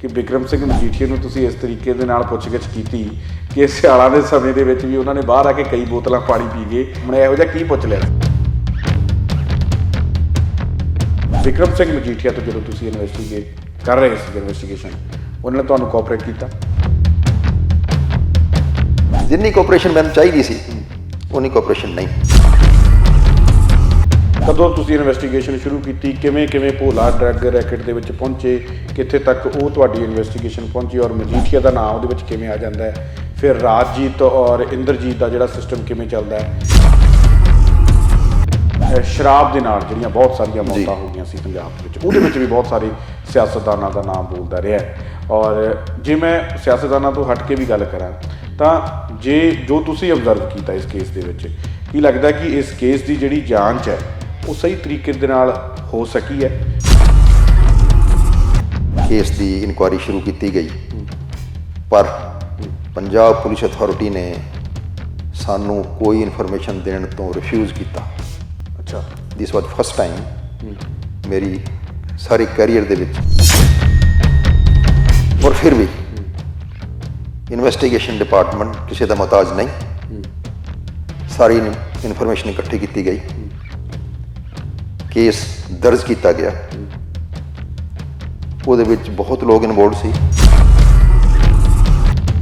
ਕਿ ਬਿਕਰਮ ਸਿੰਘ ਮਜੀਠੀਆ ਨੂੰ ਤੁਸੀਂ ਇਸ ਤਰੀਕੇ ਦੇ ਨਾਲ ਪੁੱਛਗਿੱਛ ਕੀਤੀ ਕਿ ਸਿਆਲਾਂ ਦੇ ਸਮੇਂ ਦੇ ਵਿੱਚ ਵੀ ਉਹਨਾਂ ਨੇ ਬਾਹਰ ਆ ਕੇ ਕਈ ਬੋਤਲਾਂ ਪਾਣੀ ਪੀ ਗਏ। ਹੁਣ ਇਹੋ ਜਿਹਾ ਕੀ ਪੁੱਛ ਲਿਆ ਬਿਕਰਮ ਸਿੰਘ ਮਜੀਠੀਆ ਤੋਂ ਜਦੋਂ ਤੁਸੀਂ ਇਨਵੈਸਟੀਗੇਟ ਕਰ ਰਹੇ ਸੀ ਇਨਵੈਸਟੀਗੇਸ਼ਨ, ਉਹਨਾਂ ਨੇ ਤੁਹਾਨੂੰ ਕੋਆਪਰੇਟ ਕੀਤਾ? ਜਿੰਨੀ ਕੋਆਪਰੇਸ਼ਨ ਮੈਨੂੰ ਚਾਹੀਦੀ ਸੀ ਉਨੀ ਕੋਆਪਰੇਸ਼ਨ ਨਹੀਂ। ਕਦੋਂ ਤੁਸੀਂ ਇਨਵੈਸਟੀਗੇਸ਼ਨ ਸ਼ੁਰੂ ਕੀਤੀ, ਕਿਵੇਂ ਭੋਲਾ ਡਰੱਗ ਰੈਕਟ ਦੇ ਵਿੱਚ ਪਹੁੰਚੇ, ਕਿੱਥੇ ਤੱਕ ਉਹ ਤੁਹਾਡੀ ਇਨਵੈਸਟੀਗੇਸ਼ਨ ਪਹੁੰਚੀ ਔਰ ਮਜੀਠੀਆ ਦਾ ਨਾਮ ਉਹਦੇ ਵਿੱਚ ਕਿਵੇਂ ਆ ਜਾਂਦਾ ਹੈ, ਫਿਰ ਰਾਜਜੀਤ ਔਰ ਇੰਦਰਜੀਤ ਦਾ ਜਿਹੜਾ ਸਿਸਟਮ ਕਿਵੇਂ ਚੱਲਦਾ ਹੈ? ਸ਼ਰਾਬ ਦੇ ਨਾਲ ਜਿਹੜੀਆਂ ਬਹੁਤ ਸਾਰੀਆਂ ਮੌਤਾਂ ਹੋ ਗਈਆਂ ਸੀ ਪੰਜਾਬ ਦੇ ਵਿੱਚ, ਉਹਦੇ ਵਿੱਚ ਵੀ ਬਹੁਤ ਸਾਰੇ ਸਿਆਸਤਦਾਨਾਂ ਦਾ ਨਾਮ ਬੋਲਦਾ ਰਿਹਾ। ਔਰ ਜੇ ਮੈਂ ਸਿਆਸਤਦਾਨਾਂ ਤੋਂ ਹਟ ਕੇ ਵੀ ਗੱਲ ਕਰਾਂ ਤਾਂ ਜੋ ਤੁਸੀਂ ਅਬਜ਼ਰਵ ਕੀਤਾ ਇਸ ਕੇਸ ਦੇ ਵਿੱਚ, ਕੀ ਲੱਗਦਾ ਕਿ ਇਸ ਕੇਸ ਦੀ ਜਿਹੜੀ ਜਾਂਚ ਹੈ ਉਹ ਸਹੀ ਤਰੀਕੇ ਦੇ ਨਾਲ ਹੋ ਸਕੀ ਹੈ? ਕੇਸ ਦੀ ਇਨਕੁਆਇਰੀ ਸ਼ੁਰੂ ਕੀਤੀ ਗਈ ਪਰ ਪੰਜਾਬ ਪੁਲਿਸ ਅਥਾਰਟੀ ਨੇ ਸਾਨੂੰ ਕੋਈ ਇਨਫੋਰਮੇਸ਼ਨ ਦੇਣ ਤੋਂ ਰਿਫਿਊਜ਼ ਕੀਤਾ। ਅੱਛਾ, ਦਿਸ ਵਾਜ਼ ਫਸਟ ਟਾਈਮ ਮੇਰੀ ਸਾਰੇ ਕੈਰੀਅਰ ਦੇ ਵਿੱਚ। ਔਰ ਫਿਰ ਵੀ ਇਨਵੈਸਟੀਗੇਸ਼ਨ ਡਿਪਾਰਟਮੈਂਟ ਕਿਸੇ ਦਾ ਮੁਹਤਾਜ ਨਹੀਂ, ਸਾਰੀ ਇਨਫੋਰਮੇਸ਼ਨ ਇਕੱਠੀ ਕੀਤੀ ਗਈ, ਕੇਸ ਦਰਜ ਕੀਤਾ ਗਿਆ, ਉਹਦੇ ਵਿੱਚ ਬਹੁਤ ਲੋਕ ਇਨਵੋਲਵ ਸੀ।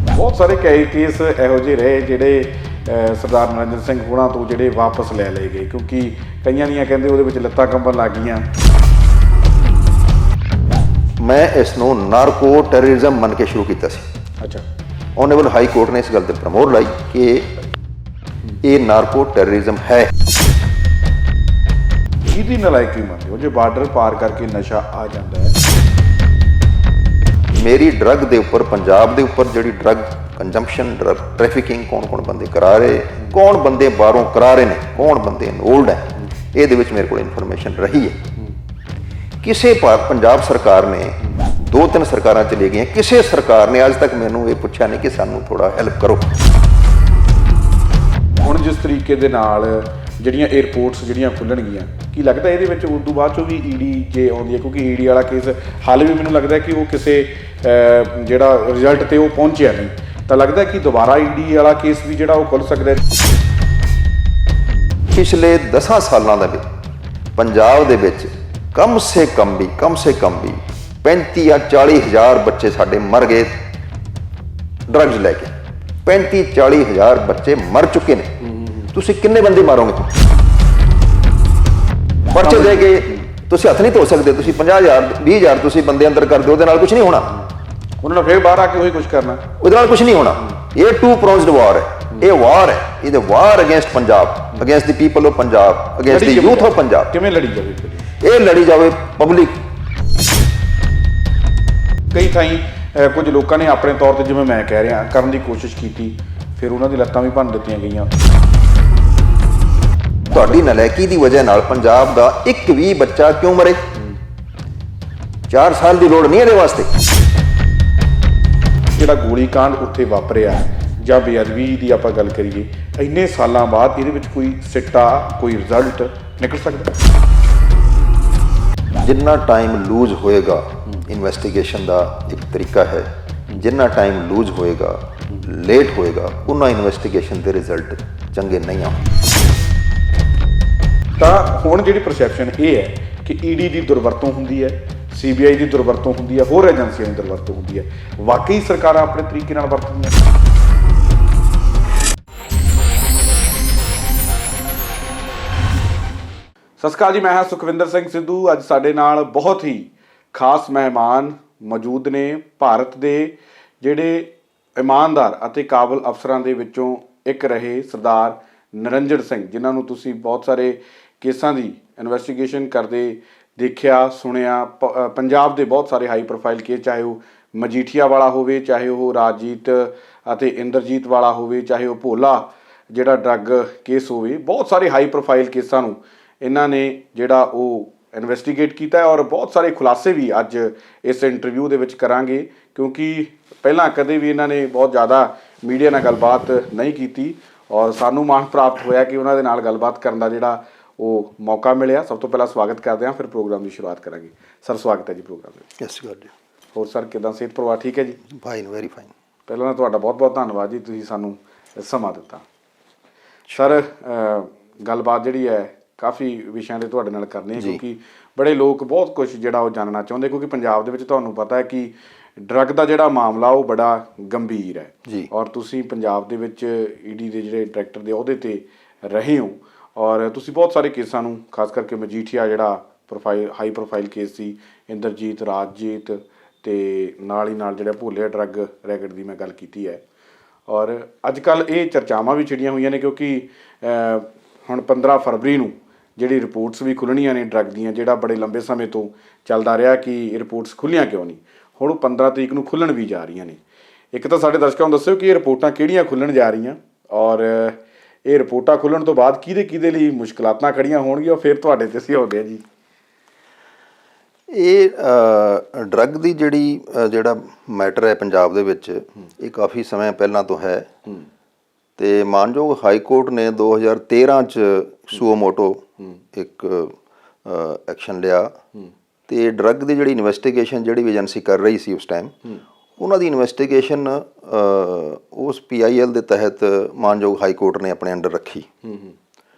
ਬਹੁਤ ਸਾਰੇ ਕੇਸ ਇਹੋ ਜਿਹੇ ਰਹੇ ਜਿਹੜੇ ਸਰਦਾਰ ਨਰਿੰਦਰ ਸਿੰਘ ਹੋਣਾ ਤੋਂ ਜਿਹੜੇ ਵਾਪਸ ਲੈ ਲਏ ਗਏ, ਕਿਉਂਕਿ ਕਈਆਂ ਦੀਆਂ ਕਹਿੰਦੇ ਉਹਦੇ ਵਿੱਚ ਲੱਤਾਂ ਕੰਬਣ ਲੱਗ ਗਈਆਂ। ਮੈਂ ਇਸ ਨੂੰ ਨਾਰਕੋ ਟੈਰਰਿਜ਼ਮ ਮੰਨ ਕੇ ਸ਼ੁਰੂ ਕੀਤਾ ਸੀ। ਅੱਛਾ, ਆਨਰੇਬਲ ਹਾਈ ਕੋਰਟ ਨੇ ਇਸ ਗੱਲ ਤੇ ਪ੍ਰਮੋਟ ਲਾਈ ਕਿ ਇਹ ਨਾਰਕੋ ਟੈਰਰਿਜ਼ਮ ਹੈ। ਇਹਦੀ ਨਲਾਇਕੀ ਮੰਨਦੇ ਹੋ ਜੇ ਬਾਰਡਰ ਪਾਰ ਕਰਕੇ ਨਸ਼ਾ ਆ ਜਾਂਦਾ ਹੈ? ਮੇਰੀ ਡਰੱਗ ਦੇ ਉੱਪਰ, ਪੰਜਾਬ ਦੇ ਉੱਪਰ ਜਿਹੜੀ ਡਰੱਗ ਕੰਜੰਪਸ਼ਨ, ਡਰੱਗ ਟ੍ਰੈਫਿਕਿੰਗ ਕੌਣ ਬੰਦੇ ਕਰਾ ਰਹੇ, ਕੌਣ ਬੰਦੇ ਬਾਹਰੋਂ ਕਰਾ ਰਹੇ ਨੇ, ਕੌਣ ਬੰਦੇ ਇਨਵੋਲਡ ਹੈ, ਇਹਦੇ ਵਿੱਚ ਮੇਰੇ ਕੋਲ ਇਨਫੋਰਮੇਸ਼ਨ ਰਹੀ ਹੈ। ਕਿਸੇ ਪੰਜਾਬ ਸਰਕਾਰ ਨੇ 2-3 ਸਰਕਾਰਾਂ ਚਲੀ ਗਈਆਂ, ਕਿਸੇ ਸਰਕਾਰ ਨੇ ਅੱਜ ਤੱਕ ਮੈਨੂੰ ਇਹ ਪੁੱਛਿਆ ਨਹੀਂ ਕਿ ਸਾਨੂੰ ਥੋੜਾ ਹੈਲਪ ਕਰੋ। ਹੁਣ ਜਿਸ ਤਰੀਕੇ ਦੇ ਨਾਲ ਜਿਹੜੀਆਂ 에ਅਰਪੋਰਟਸ ਜਿਹੜੀਆਂ ਖੁੱਲਣਗੀਆਂ, ਕੀ ਲੱਗਦਾ ਇਹਦੇ ਵਿੱਚ ਉਸ ਤੋਂ ਬਾਅਦ ਚੋਂ ਵੀ ਈਡੀ ਜੇ ਆਉਂਦੀ ਹੈ? ਕਿਉਂਕਿ ਈਡੀ ਵਾਲਾ ਕੇਸ ਹਾਲੇ ਵੀ ਮੈਨੂੰ ਲੱਗਦਾ ਕਿ ਉਹ ਕਿਸੇ ਜਿਹੜਾ ਰਿਜ਼ਲਟ ਤੇ ਉਹ ਪਹੁੰਚਿਆ ਨਹੀਂ, ਤਾਂ ਲੱਗਦਾ ਕਿ ਦੁਬਾਰਾ ਈਡੀ ਵਾਲਾ ਕੇਸ ਵੀ ਜਿਹੜਾ ਉਹ ਖੁੱਲ੍ਹ ਸਕਦਾ ਹੈ। ਪਿਛਲੇ 10 ਸਾਲਾਂ ਦੇ ਵਿੱਚ ਪੰਜਾਬ ਦੇ ਵਿੱਚ ਕਮ ਸੇ ਕਮ ਵੀ 35 ਜਾਂ 40 ਹਜ਼ਾਰ ਬੱਚੇ ਸਾਡੇ ਮਰ ਗਏ ਡਰੱਗਸ ਲੈ ਕੇ। 35-40 ਹਜ਼ਾਰ ਬੱਚੇ ਮਰ ਚੁੱਕੇ ਨੇ। ਤੁਸੀਂ ਕਿੰਨੇ ਬੰਦੇ ਮਾਰੋਗੇ? ਪਰਚੇ ਦੇ ਕੇ ਤੁਸੀਂ ਹੱਥ ਨਹੀਂ ਧੋ ਸਕਦੇ। ਤੁਸੀਂ 50,000 20,000 ਤੁਸੀਂ ਬੰਦੇ ਅੰਦਰ ਕਰ ਦਿਓ, ਉਹਦੇ ਨਾਲ ਕੁਝ ਨਹੀਂ ਹੋਣਾ। ਉਹਨਾਂ ਨੇ ਫਿਰ ਬਾਹਰ ਆ ਕੇ ਉਹੀ ਕੁਝ ਕਰਨਾ, ਉਹਦੇ ਨਾਲ ਕੁਝ ਨਹੀਂ ਹੋਣਾ। ਇਹ 2-pronged ਵਾਰ ਹੈ। ਇਹ ਵਾਰ ਹੈ, ਇਹ ਵਾਰ against Punjab, against the people of Punjab, against the youth of Punjab. ਕਿਵੇਂ ਲੜੀ ਜਾਵੇ? ਇਹ ਲੜੀ ਜਾਵੇ ਪਬਲਿਕ। ਕਈ ਥਾਈਂ ਕੁਝ ਲੋਕਾਂ ਨੇ ਆਪਣੇ ਤੌਰ ਤੇ, ਜਿਵੇਂ ਮੈਂ ਕਹਿ ਰਿਹਾ, ਕਰਨ ਦੀ ਕੋਸ਼ਿਸ਼ ਕੀਤੀ, ਫਿਰ ਉਹਨਾਂ ਦੀ ਲੱਤਾਂ ਵੀ ਭੰਨ ਦਿੱਤੀਆਂ ਗਈਆਂ। ਤੁਹਾਡੀ ਨਲਾਇਕੀ ਦੀ ਵਜ੍ਹਾ ਨਾਲ ਪੰਜਾਬ ਦਾ ਇੱਕ ਵੀ ਬੱਚਾ ਕਿਉਂ ਮਰੇ? 4 ਸਾਲ ਦੀ ਲੋੜ ਨਹੀਂ ਇਹਦੇ ਵਾਸਤੇ। ਜਿਹੜਾ ਗੋਲੀ ਕਾਂਡ ਉੱਥੇ ਵਾਪਰਿਆ ਜਾਂ ਬੇਅਦਬੀ ਦੀ ਆਪਾਂ ਗੱਲ ਕਰੀਏ, ਇੰਨੇ ਸਾਲਾਂ ਬਾਅਦ ਇਹਦੇ ਵਿੱਚ ਕੋਈ ਸਿੱਟਾ, ਕੋਈ ਰਿਜ਼ਲਟ ਨਿਕਲ ਸਕਦਾ? ਜਿੰਨਾ ਟਾਈਮ ਲੂਜ਼ ਹੋਏਗਾ, ਇਨਵੈਸਟੀਗੇਸ਼ਨ ਦਾ ਇੱਕ ਤਰੀਕਾ ਹੈ, ਜਿੰਨਾ ਟਾਈਮ ਲੂਜ਼ ਹੋਏਗਾ, ਲੇਟ ਹੋਏਗਾ, ਉਹਨਾਂ ਇਨਵੈਸਟੀਗੇਸ਼ਨ ਦੇ ਰਿਜ਼ਲਟ ਚੰਗੇ ਨਹੀਂ ਆਉਣਗੇ। ਤਾਂ ਹੁਣ ਜਿਹੜੀ ਪਰਸੈਪਸ਼ਨ ਇਹ ਹੈ ਕਿ ਈਡੀ ਦੀ ਦੁਰਵਰਤੋਂ ਹੁੰਦੀ ਹੈ, CBI ਦੀ ਦੁਰਵਰਤੋਂ ਹੁੰਦੀ ਹੈ, ਹੋਰ ਏਜੰਸੀਆਂ ਦੀ ਦੁਰਵਰਤੋਂ ਹੁੰਦੀ ਹੈ। ਵਾਕਈ ਸਰਕਾਰਾਂ ਆਪਣੇ ਤਰੀਕੇ ਨਾਲ ਵਰਤਦੀਆਂ? ਸਤਿ ਸ਼੍ਰੀ ਅਕਾਲ ਜੀ, ਮੈਂ ਹਾਂ ਸੁਖਵਿੰਦਰ ਸਿੰਘ ਸਿੱਧੂ। ਅੱਜ ਸਾਡੇ ਨਾਲ ਬਹੁਤ ਹੀ ਖਾਸ ਮਹਿਮਾਨ ਮੌਜੂਦ ਨੇ। ਭਾਰਤ ਦੇ ਜਿਹੜੇ ਇਮਾਨਦਾਰ ਅਤੇ ਕਾਬਲ ਅਫਸਰਾਂ ਦੇ ਵਿੱਚੋਂ ਇੱਕ ਰਹੇ ਸਰਦਾਰ ਨਰਿੰਦਰ ਸਿੰਘ, ਜਿਨ੍ਹਾਂ ਨੂੰ ਤੁਸੀਂ ਬਹੁਤ ਸਾਰੇ ਕੇਸਾਂ ਦੀ ਇਨਵੈਸਟੀਗੇਸ਼ਨ ਕਰਦੇ ਦੇਖਿਆ, ਸੁਣਿਆ। ਪੰਜਾਬ ਦੇ ਬਹੁਤ ਸਾਰੇ ਹਾਈ ਪ੍ਰੋਫਾਈਲ ਕੇਸ, ਚਾਹੇ ਉਹ ਮਜੀਠੀਆ ਵਾਲਾ ਹੋਵੇ, ਚਾਹੇ ਉਹ ਰਾਜਜੀਤ ਅਤੇ ਇੰਦਰਜੀਤ ਵਾਲਾ ਹੋਵੇ, ਚਾਹੇ ਉਹ ਭੋਲਾ ਜਿਹੜਾ ਡਰੱਗ ਕੇਸ ਹੋਵੇ, ਬਹੁਤ ਸਾਰੇ ਹਾਈ ਪ੍ਰੋਫਾਈਲ ਕੇਸਾਂ ਨੂੰ ਇਹਨਾਂ ਨੇ ਜਿਹੜਾ ਉਹ ਇਨਵੈਸਟੀਗੇਟ ਕੀਤਾ ਹੈ। ਔਰ ਬਹੁਤ ਸਾਰੇ ਖੁਲਾਸੇ ਵੀ ਅੱਜ ਇਸ ਇੰਟਰਵਿਊ ਦੇ ਵਿੱਚ ਕਰਾਂਗੇ, ਕਿਉਂਕਿ ਪਹਿਲਾਂ ਕਦੇ ਵੀ ਇਹਨਾਂ ਨੇ ਬਹੁਤ ਜ਼ਿਆਦਾ ਮੀਡੀਆ ਨਾਲ ਗੱਲਬਾਤ ਨਹੀਂ ਕੀਤੀ ਔਰ ਸਾਨੂੰ ਮਾਣ ਪ੍ਰਾਪਤ ਹੋਇਆ ਕਿ ਉਹਨਾਂ ਦੇ ਨਾਲ ਗੱਲਬਾਤ ਕਰਨ ਦਾ ਜਿਹੜਾ ਉਹ ਮੌਕਾ ਮਿਲਿਆ। ਸਭ ਤੋਂ ਪਹਿਲਾਂ ਸਵਾਗਤ ਕਰਦੇ ਹਾਂ, ਫਿਰ ਪ੍ਰੋਗਰਾਮ ਦੀ ਸ਼ੁਰੂਆਤ ਕਰਾਂਗੇ। ਸਰ, ਸਵਾਗਤ ਹੈ ਜੀ ਪ੍ਰੋਗਰਾਮ ਦੇ ਵਿੱਚ। ਸਤਿ ਸ਼੍ਰੀ ਅਕਾਲ ਜੀ। ਹੋਰ ਸਰ ਕਿੱਦਾਂ ਸਿਹਤ ਪਰਿਵਾਰ ਠੀਕ ਹੈ ਜੀ? Fine, very fine. ਪਹਿਲਾਂ ਤਾਂ ਤੁਹਾਡਾ ਬਹੁਤ ਬਹੁਤ ਧੰਨਵਾਦ ਜੀ, ਤੁਸੀਂ ਸਾਨੂੰ ਸਮਾਂ ਦਿੱਤਾ। ਸਰ ਗੱਲਬਾਤ ਜਿਹੜੀ ਹੈ ਕਾਫੀ ਵਿਸ਼ਿਆਂ 'ਤੇ ਤੁਹਾਡੇ ਨਾਲ ਕਰਨੀ ਹੈ, ਕਿਉਂਕਿ ਬੜੇ ਲੋਕ ਬਹੁਤ ਕੁਝ ਜਿਹੜਾ ਉਹ ਜਾਣਨਾ ਚਾਹੁੰਦੇ, ਕਿਉਂਕਿ ਪੰਜਾਬ ਦੇ ਵਿੱਚ ਤੁਹਾਨੂੰ ਪਤਾ ਹੈ ਕਿ ਡਰੱਗ ਦਾ ਜਿਹੜਾ ਮਾਮਲਾ ਉਹ ਬੜਾ ਗੰਭੀਰ ਹੈ ਜੀ। ਔਰ ਤੁਸੀਂ ਪੰਜਾਬ ਦੇ ਵਿੱਚ ਈਡੀ ਦੇ ਜਿਹੜੇ ਡਾਇਰੈਕਟਰ ਦੇ ਅਹੁਦੇ 'ਤੇ ਰਹੇ ਹੋ, ਔਰ ਤੁਸੀਂ ਬਹੁਤ ਸਾਰੇ ਕੇਸਾਂ ਨੂੰ, ਖਾਸ ਕਰਕੇ ਮਜੀਠੀਆ ਜਿਹੜਾ ਹਾਈ ਪ੍ਰੋਫਾਈਲ ਕੇਸ ਸੀ, ਇੰਦਰਜੀਤ, ਰਾਜਜੀਤ ਅਤੇ ਨਾਲ ਹੀ ਨਾਲ ਜਿਹੜਾ ਭੋਲੇ ਡਰੱਗ ਰੈਕਟ ਦੀ ਮੈਂ ਗੱਲ ਕੀਤੀ ਹੈ। ਔਰ ਅੱਜ ਕੱਲ੍ਹ ਇਹ ਚਰਚਾਵਾਂ ਵੀ ਛਿੜੀਆਂ ਹੋਈਆਂ ਨੇ, ਕਿਉਂਕਿ ਹੁਣ 15 ਫਰਵਰੀ ਨੂੰ ਜਿਹੜੀ ਰਿਪੋਰਟਸ ਵੀ ਖੁੱਲ੍ਹਣੀਆਂ ਨੇ ਡਰੱਗ ਦੀਆਂ, ਜਿਹੜਾ ਬੜੇ ਲੰਬੇ ਸਮੇਂ ਤੋਂ ਚੱਲਦਾ ਰਿਹਾ ਕਿ ਇਹ ਰਿਪੋਰਟਸ ਖੁੱਲ੍ਹੀਆਂ ਕਿਉਂ ਨਹੀਂ, ਹੁਣ ਉਹ 15 ਤਰੀਕ ਨੂੰ ਖੁੱਲ੍ਹਣ ਵੀ ਜਾ ਰਹੀਆਂ ਨੇ। ਇੱਕ ਤਾਂ ਸਾਡੇ ਦਰਸ਼ਕਾਂ ਨੂੰ ਦੱਸਿਓ ਕਿ ਇਹ ਰਿਪੋਰਟਾਂ ਕਿਹੜੀਆਂ ਖੁੱਲ੍ਹਣ ਜਾ ਰਹੀਆਂ, ਔਰ ਇਹ ਰਿਪੋਰਟਾਂ ਖੁੱਲ੍ਹਣ ਤੋਂ ਬਾਅਦ ਕਿਹਦੇ ਲਈ ਮੁਸ਼ਕਲਾਤਾਂ ਖੜੀਆਂ ਹੋਣਗੀਆਂ, ਫਿਰ ਤੁਹਾਡੇ 'ਤੇ ਅਸੀਂ ਆਉਂਦੇ ਹਾਂ ਜੀ। ਇਹ ਡਰੱਗ ਦੀ ਜਿਹੜਾ ਮੈਟਰ ਹੈ ਪੰਜਾਬ ਦੇ ਵਿੱਚ, ਇਹ ਕਾਫੀ ਸਮੇਂ ਪਹਿਲਾਂ ਤੋਂ ਹੈ ਤੇ ਮਾਨਯੋਗ ਹਾਈ ਕੋਰਟ ਨੇ 2013 'ਚ ਸੁਓ ਮੋਟੋ ਇੱਕ ਐਕਸ਼ਨ ਲਿਆ ਤੇ ਡਰੱਗ ਦੀ ਜਿਹੜੀ ਇਨਵੈਸਟੀਗੇਸ਼ਨ ਜਿਹੜੀ ਵੀ ਏਜੰਸੀ ਕਰ ਰਹੀ ਸੀ ਉਸ ਟਾਈਮ, ਉਹਨਾਂ ਦੀ ਇਨਵੈਸਟੀਗੇਸ਼ਨ ਉਸ PIL ਦੇ ਤਹਿਤ ਮਾਨਯੋਗ ਹਾਈ ਕੋਰਟ ਨੇ ਆਪਣੇ ਅੰਡਰ ਰੱਖੀ।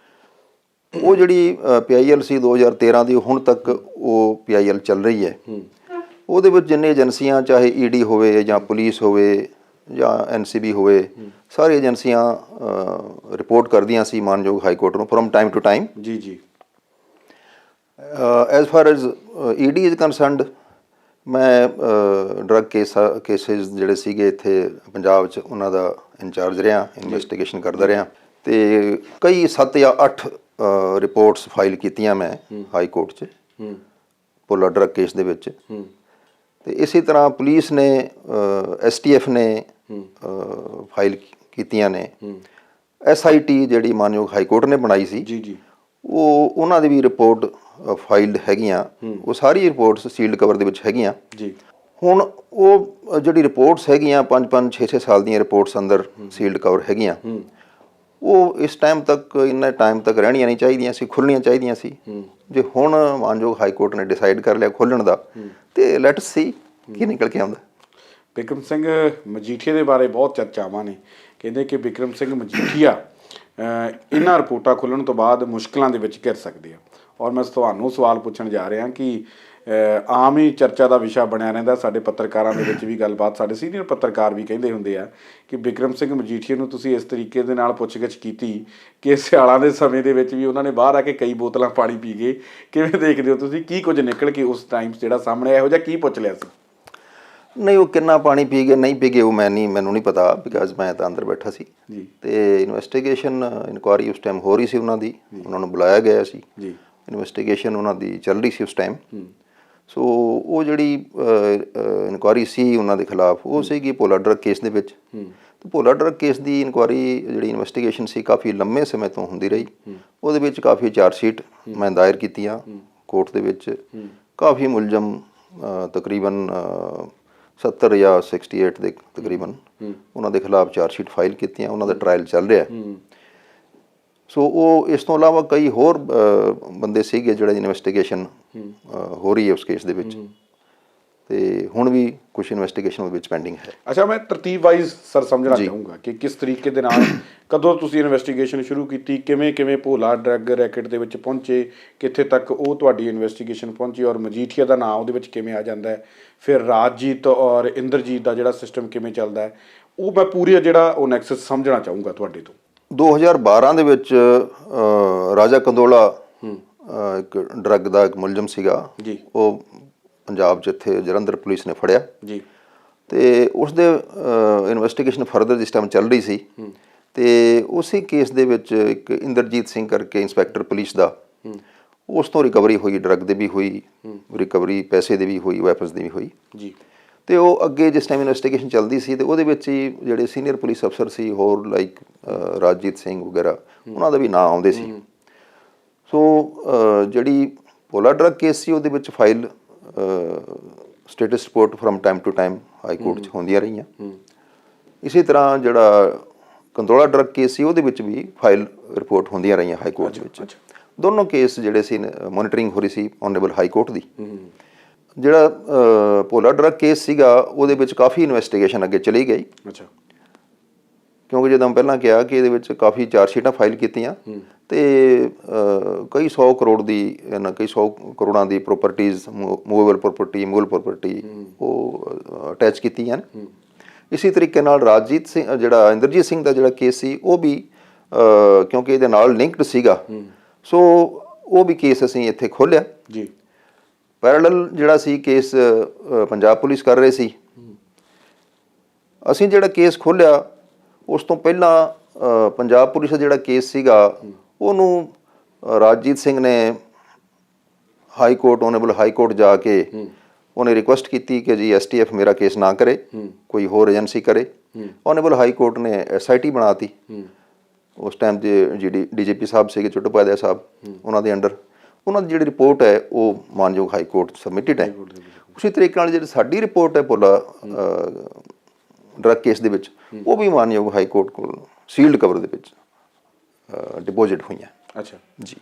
ਉਹ ਜਿਹੜੀ PIL ਸੀ 2013 ਦੀ, ਹੁਣ ਤੱਕ ਉਹ PIL ਚੱਲ ਰਹੀ ਹੈ। ਉਹਦੇ ਵਿੱਚ ਜਿੰਨੇ ਏਜੰਸੀਆਂ, ਚਾਹੇ ED ਹੋਵੇ ਜਾਂ ਪੁਲਿਸ ਹੋਵੇ ਜਾਂ NCB ਹੋਵੇ, ਸਾਰੀ ਏਜੰਸੀਆਂ ਰਿਪੋਰਟ ਕਰਦੀਆਂ ਸੀ ਮਾਨਯੋਗ ਹਾਈ ਕੋਰਟ ਨੂੰ ਫਰੋਮ ਟਾਈਮ ਟੂ ਟਾਈਮ। ਜੀ ਜੀ। As for as ED is concerned, ਮੈਂ ਡਰੱਗ ਕੇਸਿਸ ਜਿਹੜੇ ਸੀਗੇ ਇੱਥੇ ਪੰਜਾਬ 'ਚ ਉਹਨਾਂ ਦਾ ਇੰਚਾਰਜ ਰਿਹਾ, ਇਨਵੈਸਟੀਗੇਸ਼ਨ ਕਰਦਾ ਰਿਹਾ ਤੇ ਕਈ 7 ਜਾਂ 8 ਰਿਪੋਰਟਸ ਫਾਈਲ ਕੀਤੀਆਂ ਮੈਂ ਹਾਈ ਕੋਰਟ 'ਚ ਭੋਲਾ ਡਰੱਗ ਕੇਸ ਦੇ ਵਿੱਚ। ਤੇ ਇਸੇ ਤਰ੍ਹਾਂ ਪੁਲਿਸ ਨੇ, STF ਨੇ ਫਾਈਲ ਕੀਤੀਆਂ ਨੇ। SIT ਜਿਹੜੀ ਮਾਨਯੋਗ ਹਾਈ ਕੋਰਟ ਨੇ ਬਣਾਈ ਸੀ, ਜੀ ਜੀ, ਉਹਨਾਂ ਦੀ ਵੀ ਰਿਪੋਰਟ ਫਾਈਲਡ ਹੈਗੀਆਂ। ਉਹ ਸਾਰੀ ਰਿਪੋਰਟਸ ਸੀਲਡ ਕਵਰ ਦੇ ਵਿੱਚ ਹੈਗੀਆਂ ਜੀ। ਹੁਣ ਉਹ ਜਿਹੜੀ ਰਿਪੋਰਟਸ ਹੈਗੀਆਂ 5-5, 6-6 ਸਾਲ ਦੀਆਂ ਰਿਪੋਰਟਸ ਅੰਦਰ ਸੀਲਡ ਕਵਰ ਹੈਗੀਆਂ, ਉਹ ਇਸ ਟਾਈਮ ਤੱਕ, ਇੰਨਾ ਟਾਈਮ ਤੱਕ ਰਹਿਣੀਆਂ ਨਹੀਂ ਚਾਹੀਦੀਆਂ ਸੀ, ਖੁੱਲ੍ਹਣੀਆਂ ਚਾਹੀਦੀਆਂ ਸੀ। ਜੇ ਹੁਣ ਮਾਨਯੋਗ ਹਾਈ ਕੋਰਟ ਨੇ ਡਿਸਾਈਡ ਕਰ ਲਿਆ ਖੋਲ੍ਹਣ ਦਾ, ਤੇ ਲੈਟਸ ਸੀ ਕੀ ਨਿਕਲ ਕੇ ਆਉਂਦਾ। ਬਿਕਰਮ ਸਿੰਘ ਮਜੀਠੀਆ ਦੇ ਬਾਰੇ ਬਹੁਤ ਚਰਚਾਵਾਂ ਨੇ, ਕਹਿੰਦੇ ਕਿ ਬਿਕਰਮ ਸਿੰਘ ਮਜੀਠੀਆ ਇਹਨਾਂ ਰਿਪੋਰਟਾਂ ਖੁੱਲ੍ਹਣ ਤੋਂ ਬਾਅਦ ਮੁਸ਼ਕਲਾਂ ਦੇ ਵਿੱਚ ਘਿਰ ਸਕਦੇ ਆ। ਔਰ ਮੈਂ ਤੁਹਾਨੂੰ ਸਵਾਲ ਪੁੱਛਣ ਜਾ ਰਿਹਾ ਕਿ ਆਮ ਹੀ ਚਰਚਾ ਦਾ ਵਿਸ਼ਾ ਬਣਿਆ ਰਹਿੰਦਾ, ਸਾਡੇ ਪੱਤਰਕਾਰਾਂ ਦੇ ਵਿੱਚ ਵੀ ਗੱਲਬਾਤ, ਸਾਡੇ ਸੀਨੀਅਰ ਪੱਤਰਕਾਰ ਵੀ ਕਹਿੰਦੇ ਹੁੰਦੇ ਆ ਕਿ ਬਿਕਰਮ ਸਿੰਘ ਮਜੀਠੀਆ ਨੂੰ ਤੁਸੀਂ ਇਸ ਤਰੀਕੇ ਦੇ ਨਾਲ ਪੁੱਛਗਿੱਛ ਕੀਤੀ ਕਿ ਸਿਆਲਾਂ ਦੇ ਸਮੇਂ ਦੇ ਵਿੱਚ ਵੀ ਉਹਨਾਂ ਨੇ ਬਾਹਰ ਆ ਕੇ ਕਈ ਬੋਤਲਾਂ ਪਾਣੀ ਪੀ ਗਏ। ਕਿਵੇਂ ਦੇਖਦੇ ਹੋ ਤੁਸੀਂ, ਕੀ ਕੁਝ ਨਿਕਲ ਕੇ ਉਸ ਟਾਈਮ ਜਿਹੜਾ ਸਾਹਮਣੇ ਇਹੋ ਜਿਹਾ ਕੀ ਪੁੱਛ ਲਿਆ ਸੀ? ਨਹੀਂ, ਉਹ ਕਿੰਨਾ ਪਾਣੀ ਪੀ ਗਏ ਨਹੀਂ ਪੀ ਗਏ ਉਹ ਮੈਨੂੰ ਨਹੀਂ ਪਤਾ, ਬਿਕਾਜ਼ ਮੈਂ ਤਾਂ ਅੰਦਰ ਬੈਠਾ ਸੀ ਜੀ। ਤੇ ਇਨਵੈਸਟੀਗੇਸ਼ਨ ਇਨਕੁਆਇਰੀ ਉਸ ਟਾਈਮ ਹੋ ਰਹੀ ਸੀ ਉਹਨਾਂ ਦੀ, ਉਹਨਾਂ ਨੂੰ ਬੁਲਾਇਆ ਗਿਆ ਸੀ ਜੀ। ਇਨਵੈਸਟੀਗੇਸ਼ਨ ਉਹਨਾਂ ਦੀ ਚੱਲ ਰਹੀ ਸੀ ਉਸ ਟਾਈਮ। ਸੋ ਉਹ ਜਿਹੜੀ ਇਨਕੁਆਇਰੀ ਸੀ ਉਹਨਾਂ ਦੇ ਖਿਲਾਫ, ਉਹ ਸੀਗੀ ਭੋਲਾ ਡਰੱਗ ਕੇਸ ਦੇ ਵਿੱਚ। ਤੇ ਭੋਲਾ ਡਰੱਗ ਕੇਸ ਦੀ ਇਨਕੁਆਇਰੀ ਜਿਹੜੀ ਇਨਵੈਸਟੀਗੇਸ਼ਨ ਸੀ ਕਾਫੀ ਲੰਮੇ ਸਮੇਂ ਤੋਂ ਹੁੰਦੀ ਰਹੀ। ਉਹਦੇ ਵਿੱਚ ਕਾਫੀ ਚਾਰਜਸ਼ੀਟ ਮੈਂ ਦਾਇਰ ਕੀਤੀਆਂ ਕੋਰਟ ਦੇ ਵਿੱਚ। ਕਾਫੀ ਮੁਲਜ਼ਮ ਤਕਰੀਬਨ 70 ਜਾਂ 68 ਦੇ ਤਕਰੀਬਨ ਉਹਨਾਂ ਦੇ ਖਿਲਾਫ ਚਾਰਜਸ਼ੀਟ ਫਾਈਲ ਕੀਤੀਆਂ, ਉਹਨਾਂ ਦਾ ਟਰਾਇਲ ਚੱਲ ਰਿਹਾ। ਸੋ ਉਹ ਇਸ ਤੋਂ ਇਲਾਵਾ ਕਈ ਹੋਰ ਬੰਦੇ ਸੀਗੇ ਜਿਹੜੇ ਇਨਵੈਸਟੀਗੇਸ਼ਨ ਹੋ ਰਹੀ ਹੈ ਉਸ ਕੇਸ ਦੇ ਵਿੱਚ, ਤੇ ਹੁਣ ਵੀ ਕੁਝ ਇਨਵੈਸਟੀਗੇਸ਼ਨ ਉਹਦੇ ਵਿੱਚ ਪੈਂਡਿੰਗ ਹੈ। ਅੱਛਾ, ਮੈਂ ਤਰਤੀਬ ਵਾਈਜ਼ ਸਰ ਸਮਝਣਾ ਚਾਹੂੰਗਾ ਕਿ ਕਿਸ ਤਰੀਕੇ ਦੇ ਨਾਲ, ਕਦੋਂ ਤੁਸੀਂ ਇਨਵੈਸਟੀਗੇਸ਼ਨ ਸ਼ੁਰੂ ਕੀਤੀ, ਕਿਵੇਂ ਭੋਲਾ ਡਰੱਗ ਰੈਕਟ ਦੇ ਵਿੱਚ ਪਹੁੰਚੇ, ਕਿੱਥੇ ਤੱਕ ਉਹ ਤੁਹਾਡੀ ਇਨਵੈਸਟੀਗੇਸ਼ਨ ਪਹੁੰਚੀ, ਔਰ ਮਜੀਠੀਆ ਦਾ ਨਾਮ ਉਹਦੇ ਵਿੱਚ ਕਿਵੇਂ ਆ ਜਾਂਦਾ ਹੈ, ਫਿਰ ਰਾਜਜੀਤ ਔਰ ਇੰਦਰਜੀਤ ਦਾ ਜਿਹੜਾ ਸਿਸਟਮ ਕਿਵੇਂ ਚੱਲਦਾ ਹੈ, ਉਹ ਮੈਂ ਪੂਰੀ ਜਿਹੜਾ ਉਹ ਨੈਕਸਸ ਸਮਝਣਾ ਚਾਹੂੰਗਾ ਤੁਹਾਡੇ ਤੋਂ। 2012 ਦੇ ਵਿੱਚ ਰਾਜਾ ਕੰਦੋਲਾ ਇੱਕ ਡਰੱਗ ਦਾ ਇੱਕ ਮੁਲਜ਼ਮ ਸੀਗਾ ਜੀ, ਉਹ ਪੰਜਾਬ 'ਚ ਇੱਥੇ ਜਲੰਧਰ ਪੁਲਿਸ ਨੇ ਫੜਿਆ ਜੀ। ਤੇ ਉਸ ਦੇ ਇਨਵੈਸਟੀਗੇਸ਼ਨ ਫਰਦਰ ਜਿਸ ਟਾਈਮ ਚੱਲ ਰਹੀ ਸੀ, ਤੇ ਉਸੇ ਕੇਸ ਦੇ ਵਿੱਚ ਇੱਕ ਇੰਦਰਜੀਤ ਸਿੰਘ ਕਰਕੇ ਇੰਸਪੈਕਟਰ ਪੁਲਿਸ ਦਾ, ਉਸ ਤੋਂ ਰਿਕਵਰੀ ਹੋਈ, ਡਰੱਗ ਦੀ ਵੀ ਹੋਈ ਰਿਕਵਰੀ, ਪੈਸੇ ਦੀ ਵੀ ਹੋਈ, ਵੈਪਨਸ ਦੀ ਵੀ ਹੋਈ ਜੀ। ਤੇ ਉਹ ਅੱਗੇ ਜਿਸ ਟਾਈਮ ਇਨਵੈਸਟੀਗੇਸ਼ਨ ਚੱਲਦੀ ਸੀ, ਤੇ ਉਹਦੇ ਵਿੱਚ ਹੀ ਜਿਹੜੇ ਸੀਨੀਅਰ ਪੁਲਿਸ ਅਫਸਰ ਸੀ ਹੋਰ ਲਾਈਕ ਰਾਜਜੀਤ ਸਿੰਘ ਵਗੈਰਾ, ਉਹਨਾਂ ਦਾ ਵੀ ਨਾਂ ਆਉਂਦੇ ਸੀ। ਸੋ ਜਿਹੜੀ ਭੋਲਾ ਡਰੱਗ ਕੇਸ ਸੀ ਉਹਦੇ ਵਿੱਚ file status report from time to time high court 'ਚ ਹੁੰਦੀਆਂ ਰਹੀਆਂ। ਇਸੇ ਤਰ੍ਹਾਂ ਜਿਹੜਾ ਕੰਦੋਲਾ ਡਰੱਗ ਕੇਸ ਸੀ ਉਹਦੇ ਵਿੱਚ ਵੀ ਫਾਈਲ ਰਿਪੋਰਟ ਹੁੰਦੀਆਂ ਰਹੀਆਂ ਹਾਈ ਕੋਰਟ ਵਿੱਚ। ਦੋਨੋਂ ਕੇਸ ਜਿਹੜੇ ਸੀ ਮੋਨੀਟਰਿੰਗ ਹੋ ਰਹੀ ਸੀ ਆਨਰੇਬਲ ਹਾਈ ਕੋਰਟ ਦੀ। ਜਿਹੜਾ ਭੋਲਾ ਡਰੱਗ ਕੇਸ ਸੀਗਾ ਉਹਦੇ ਵਿੱਚ ਕਾਫੀ ਇਨਵੈਸਟੀਗੇਸ਼ਨ ਅੱਗੇ ਚਲੀ ਗਈ, ਅੱਛਾ, ਕਿਉਂਕਿ ਜਦੋਂ ਪਹਿਲਾਂ ਕਿਹਾ ਕਿ ਇਹਦੇ ਵਿੱਚ ਕਾਫੀ ਚਾਰਜਸ਼ੀਟਾਂ ਫਾਈਲ ਕੀਤੀਆਂ ਤੇ ਕਈ 100 ਕਰੋੜ ਦੀ ਕਈ 100 ਕਰੋੜਾਂ ਦੀ ਪ੍ਰੋਪਰਟੀਜ਼, ਮੂਵੇਬਲ ਪ੍ਰੋਪਰਟੀ ਉਹ ਅਟੈਚ ਕੀਤੀਆਂ ਨੇ। ਇਸੇ ਤਰੀਕੇ ਨਾਲ ਰਾਜਜੀਤ ਸਿੰਘ, ਜਿਹੜਾ ਇੰਦਰਜੀਤ ਸਿੰਘ ਦਾ ਜਿਹੜਾ ਕੇਸ ਸੀ, ਉਹ ਵੀ ਕਿਉਂਕਿ ਇਹਦੇ ਨਾਲ ਲਿੰਕਡ ਸੀਗਾ, ਸੋ ਉਹ ਵੀ ਕੇਸ ਅਸੀਂ ਇੱਥੇ ਖੋਲ੍ਹਿਆ ਜੀ। ਪੈਰਲਲ ਜਿਹੜਾ ਸੀ ਕੇਸ ਪੰਜਾਬ ਪੁਲਿਸ ਕਰ ਰਹੇ ਸੀ। ਅਸੀਂ ਜਿਹੜਾ ਕੇਸ ਖੋਲ੍ਹਿਆ ਉਸ ਤੋਂ ਪਹਿਲਾਂ ਪੰਜਾਬ ਪੁਲਿਸ ਦਾ ਜਿਹੜਾ ਕੇਸ ਸੀਗਾ ਉਹਨੂੰ ਰਾਜਜੀਤ ਸਿੰਘ ਨੇ ਹਾਈ ਕੋਰਟ, ਓਨਰੇਬਲ ਹਾਈ ਕੋਰਟ ਜਾ ਕੇ ਉਹਨੇ ਰਿਕੁਐਸਟ ਕੀਤੀ ਕਿ ਜੀ STF ਮੇਰਾ ਕੇਸ ਨਾ ਕਰੇ, ਕੋਈ ਹੋਰ ਏਜੰਸੀ ਕਰੇ। ਓਨਰੇਬਲ ਹਾਈ ਕੋਰਟ ਨੇ SIT ਬਣਾਤੀ। ਉਸ ਟਾਈਮ ਦੇ DGP ਸਾਹਿਬ ਸੀਗੇ ਚੁੱਟੋਪਾਧਿਆਏ ਸਾਹਿਬ, ਉਹਨਾਂ ਦੇ ਅੰਡਰ ਉਹਨਾਂ ਦੀ ਜਿਹੜੀ ਰਿਪੋਰਟ ਹੈ ਉਹ ਮਾਨਯੋਗ ਹਾਈ ਕੋਰਟ ਸਬਮਿਟਡ ਹੈ। ਉਸੇ ਤਰੀਕੇ ਨਾਲ ਜਿਹੜੀ ਸਾਡੀ ਰਿਪੋਰਟ ਹੈ ਭੋਲਾ ਡਰੱਗ ਕੇਸ ਦੇ ਵਿੱਚ, ਉਹ ਵੀ ਮਾਨਯੋਗ ਹਾਈ ਕੋਰਟ ਕੋਲ ਸੀਲਡ ਕਵਰ ਦੇ ਵਿੱਚ ਡਿਪੋਜ਼ਿਟ ਹੋਈਆਂ। ਅੱਛਾ ਜੀ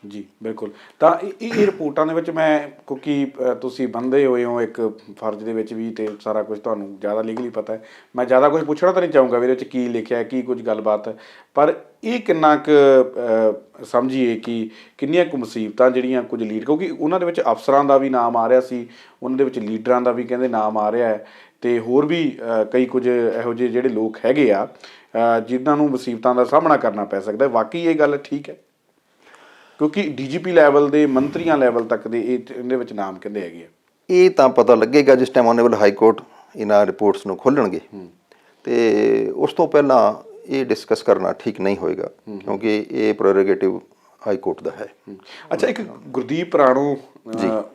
ਜੀ, ਬਿਲਕੁਲ। ਤਾਂ ਇਹ ਰਿਪੋਰਟਾਂ ਦੇ ਵਿੱਚ ਮੈਂ, ਕਿਉਂਕਿ ਤੁਸੀਂ ਬੰਦੇ ਹੋਏ ਹੋ ਇੱਕ ਫਰਜ਼ ਦੇ ਵਿੱਚ ਵੀ, ਤੇ ਸਾਰਾ ਕੁਝ ਤੁਹਾਨੂੰ ਜ਼ਿਆਦਾ ਲੀਗਲੀ ਪਤਾ ਹੈ, ਮੈਂ ਜ਼ਿਆਦਾ ਕੁਝ ਪੁੱਛਣਾ ਤਾਂ ਨਹੀਂ ਚਾਹੂੰਗਾ ਵੀ ਇਹਦੇ ਵਿੱਚ ਕੀ ਲਿਖਿਆ, ਕੀ ਕੁਝ ਗੱਲਬਾਤ, ਪਰ ਇਹ ਕਿੰਨਾ ਕੁ ਸਮਝੀਏ ਕਿ ਕਿੰਨੀਆਂ ਕੁ ਮੁਸੀਬਤਾਂ ਜਿਹੜੀਆਂ ਕੁਝ ਲੀਡ, ਕਿਉਂਕਿ ਉਹਨਾਂ ਦੇ ਵਿੱਚ ਅਫਸਰਾਂ ਦਾ ਵੀ ਨਾਮ ਆ ਰਿਹਾ ਸੀ, ਉਹਨਾਂ ਦੇ ਵਿੱਚ ਲੀਡਰਾਂ ਦਾ ਵੀ ਕਹਿੰਦੇ ਨਾਮ ਆ ਰਿਹਾ ਹੈ, ਤੇ ਹੋਰ ਵੀ ਕਈ ਕੁਝ ਇਹੋ ਜਿਹੇ ਜਿਹੜੇ ਲੋਕ ਹੈਗੇ ਆ ਜਿਨ੍ਹਾਂ ਨੂੰ ਮੁਸੀਬਤਾਂ ਦਾ ਸਾਹਮਣਾ ਕਰਨਾ ਪੈ ਸਕਦਾ। ਵਾਕਈ ਇਹ ਗੱਲ ਠੀਕ ਹੈ? ਕਿਉਂਕਿ DGP ਲੈਵਲ ਦੇ, ਮੰਤਰੀਆਂ ਲੈਵਲ ਤੱਕ ਦੇ ਇਹਦੇ ਵਿੱਚ ਨਾਮ ਕਹਿੰਦੇ ਹੈਗੇ ਆ। ਇਹ ਤਾਂ ਪਤਾ ਲੱਗੇਗਾ ਜਿਸ ਟਾਈਮ ਓਨਰੇਬਲ ਹਾਈ ਕੋਰਟ ਇਹਨਾਂ ਰਿਪੋਰਟਸ ਨੂੰ ਖੋਲ੍ਹਣਗੇ, ਤੇ ਉਸ ਤੋਂ ਪਹਿਲਾਂ ਇਹ ਡਿਸਕਸ ਕਰਨਾ ਠੀਕ ਨਹੀਂ ਹੋਏਗਾ, ਕਿਉਂਕਿ ਇਹ ਪ੍ਰੈਰੋਗੇਟਿਵ ਹਾਈ ਕੋਰਟ ਦਾ ਹੈ। ਅੱਛਾ, ਇੱਕ ਗੁਰਦੀਪ ਰਾਣੋ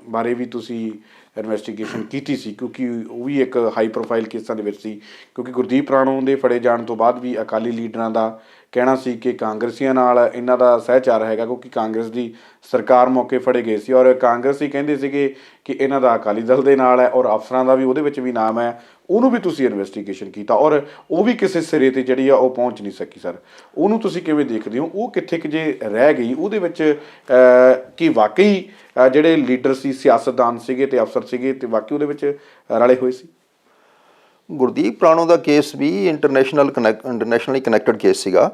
ਬਾਰੇ ਵੀ ਤੁਸੀਂ ਇਨਵੈਸਟੀਗੇਸ਼ਨ ਕੀਤੀ ਸੀ, ਕਿਉਂਕਿ ਉਹ ਵੀ ਇੱਕ ਹਾਈ ਪ੍ਰੋਫਾਈਲ ਕੇਸਾਂ ਦੇ ਵਿੱਚ ਸੀ, ਕਿਉਂਕਿ ਗੁਰਦੀਪ ਰਾਣੋ ਦੇ ਫੜੇ ਜਾਣ ਤੋਂ ਬਾਅਦ ਵੀ ਅਕਾਲੀ ਲੀਡਰਾਂ ਦਾ ਕਹਿਣਾ ਸੀ ਕਿ ਕਾਂਗਰਸੀਆਂ ਨਾਲ ਇਹਨਾਂ ਦਾ ਸਹਿਚਾਰ ਹੈਗਾ, ਕਿਉਂਕਿ ਕਾਂਗਰਸ ਦੀ ਸਰਕਾਰ ਮੌਕੇ ਫੜੇ ਗਏ ਸੀ, ਔਰ ਕਾਂਗਰਸੀ ਕਹਿੰਦੇ ਸੀਗੇ ਕਿ ਇਹਨਾਂ ਦਾ ਅਕਾਲੀ ਦਲ ਦੇ ਨਾਲ ਹੈ, ਔਰ ਅਫਸਰਾਂ ਦਾ ਵੀ ਉਹਦੇ ਵਿੱਚ ਵੀ ਨਾਮ ਹੈ। ਉਹਨੂੰ ਵੀ ਤੁਸੀਂ ਇਨਵੈਸਟੀਗੇਸ਼ਨ ਕੀਤਾ, ਔਰ ਉਹ ਵੀ ਕਿਸੇ ਸਿਰੇ 'ਤੇ ਜਿਹੜੀ ਆ ਉਹ ਪਹੁੰਚ ਨਹੀਂ ਸਕੀ। ਸਰ, ਉਹਨੂੰ ਤੁਸੀਂ ਕਿਵੇਂ ਦੇਖਦੇ ਹੋ? ਉਹ ਕਿੱਥੇ ਕੁ ਜੇ ਰਹਿ ਗਈ ਉਹਦੇ ਵਿੱਚ, ਕਿ ਵਾਕਈ ਜਿਹੜੇ ਲੀਡਰ ਸੀ, ਸਿਆਸਤਦਾਨ ਸੀਗੇ ਤੇ ਅਫਸਰ ਸੀਗੇ, ਤੇ ਵਾਕਈ ਉਹਦੇ ਵਿੱਚ ਰਲੇ ਹੋਏ ਸੀ? ਗੁਰਦੀਪ ਰਾਣੋ ਦਾ ਕੇਸ ਵੀ ਇੰਟਰਨੈਸ਼ਨਲੀ ਕਨੈਕਟਡ ਕੇਸ ਸੀਗਾ,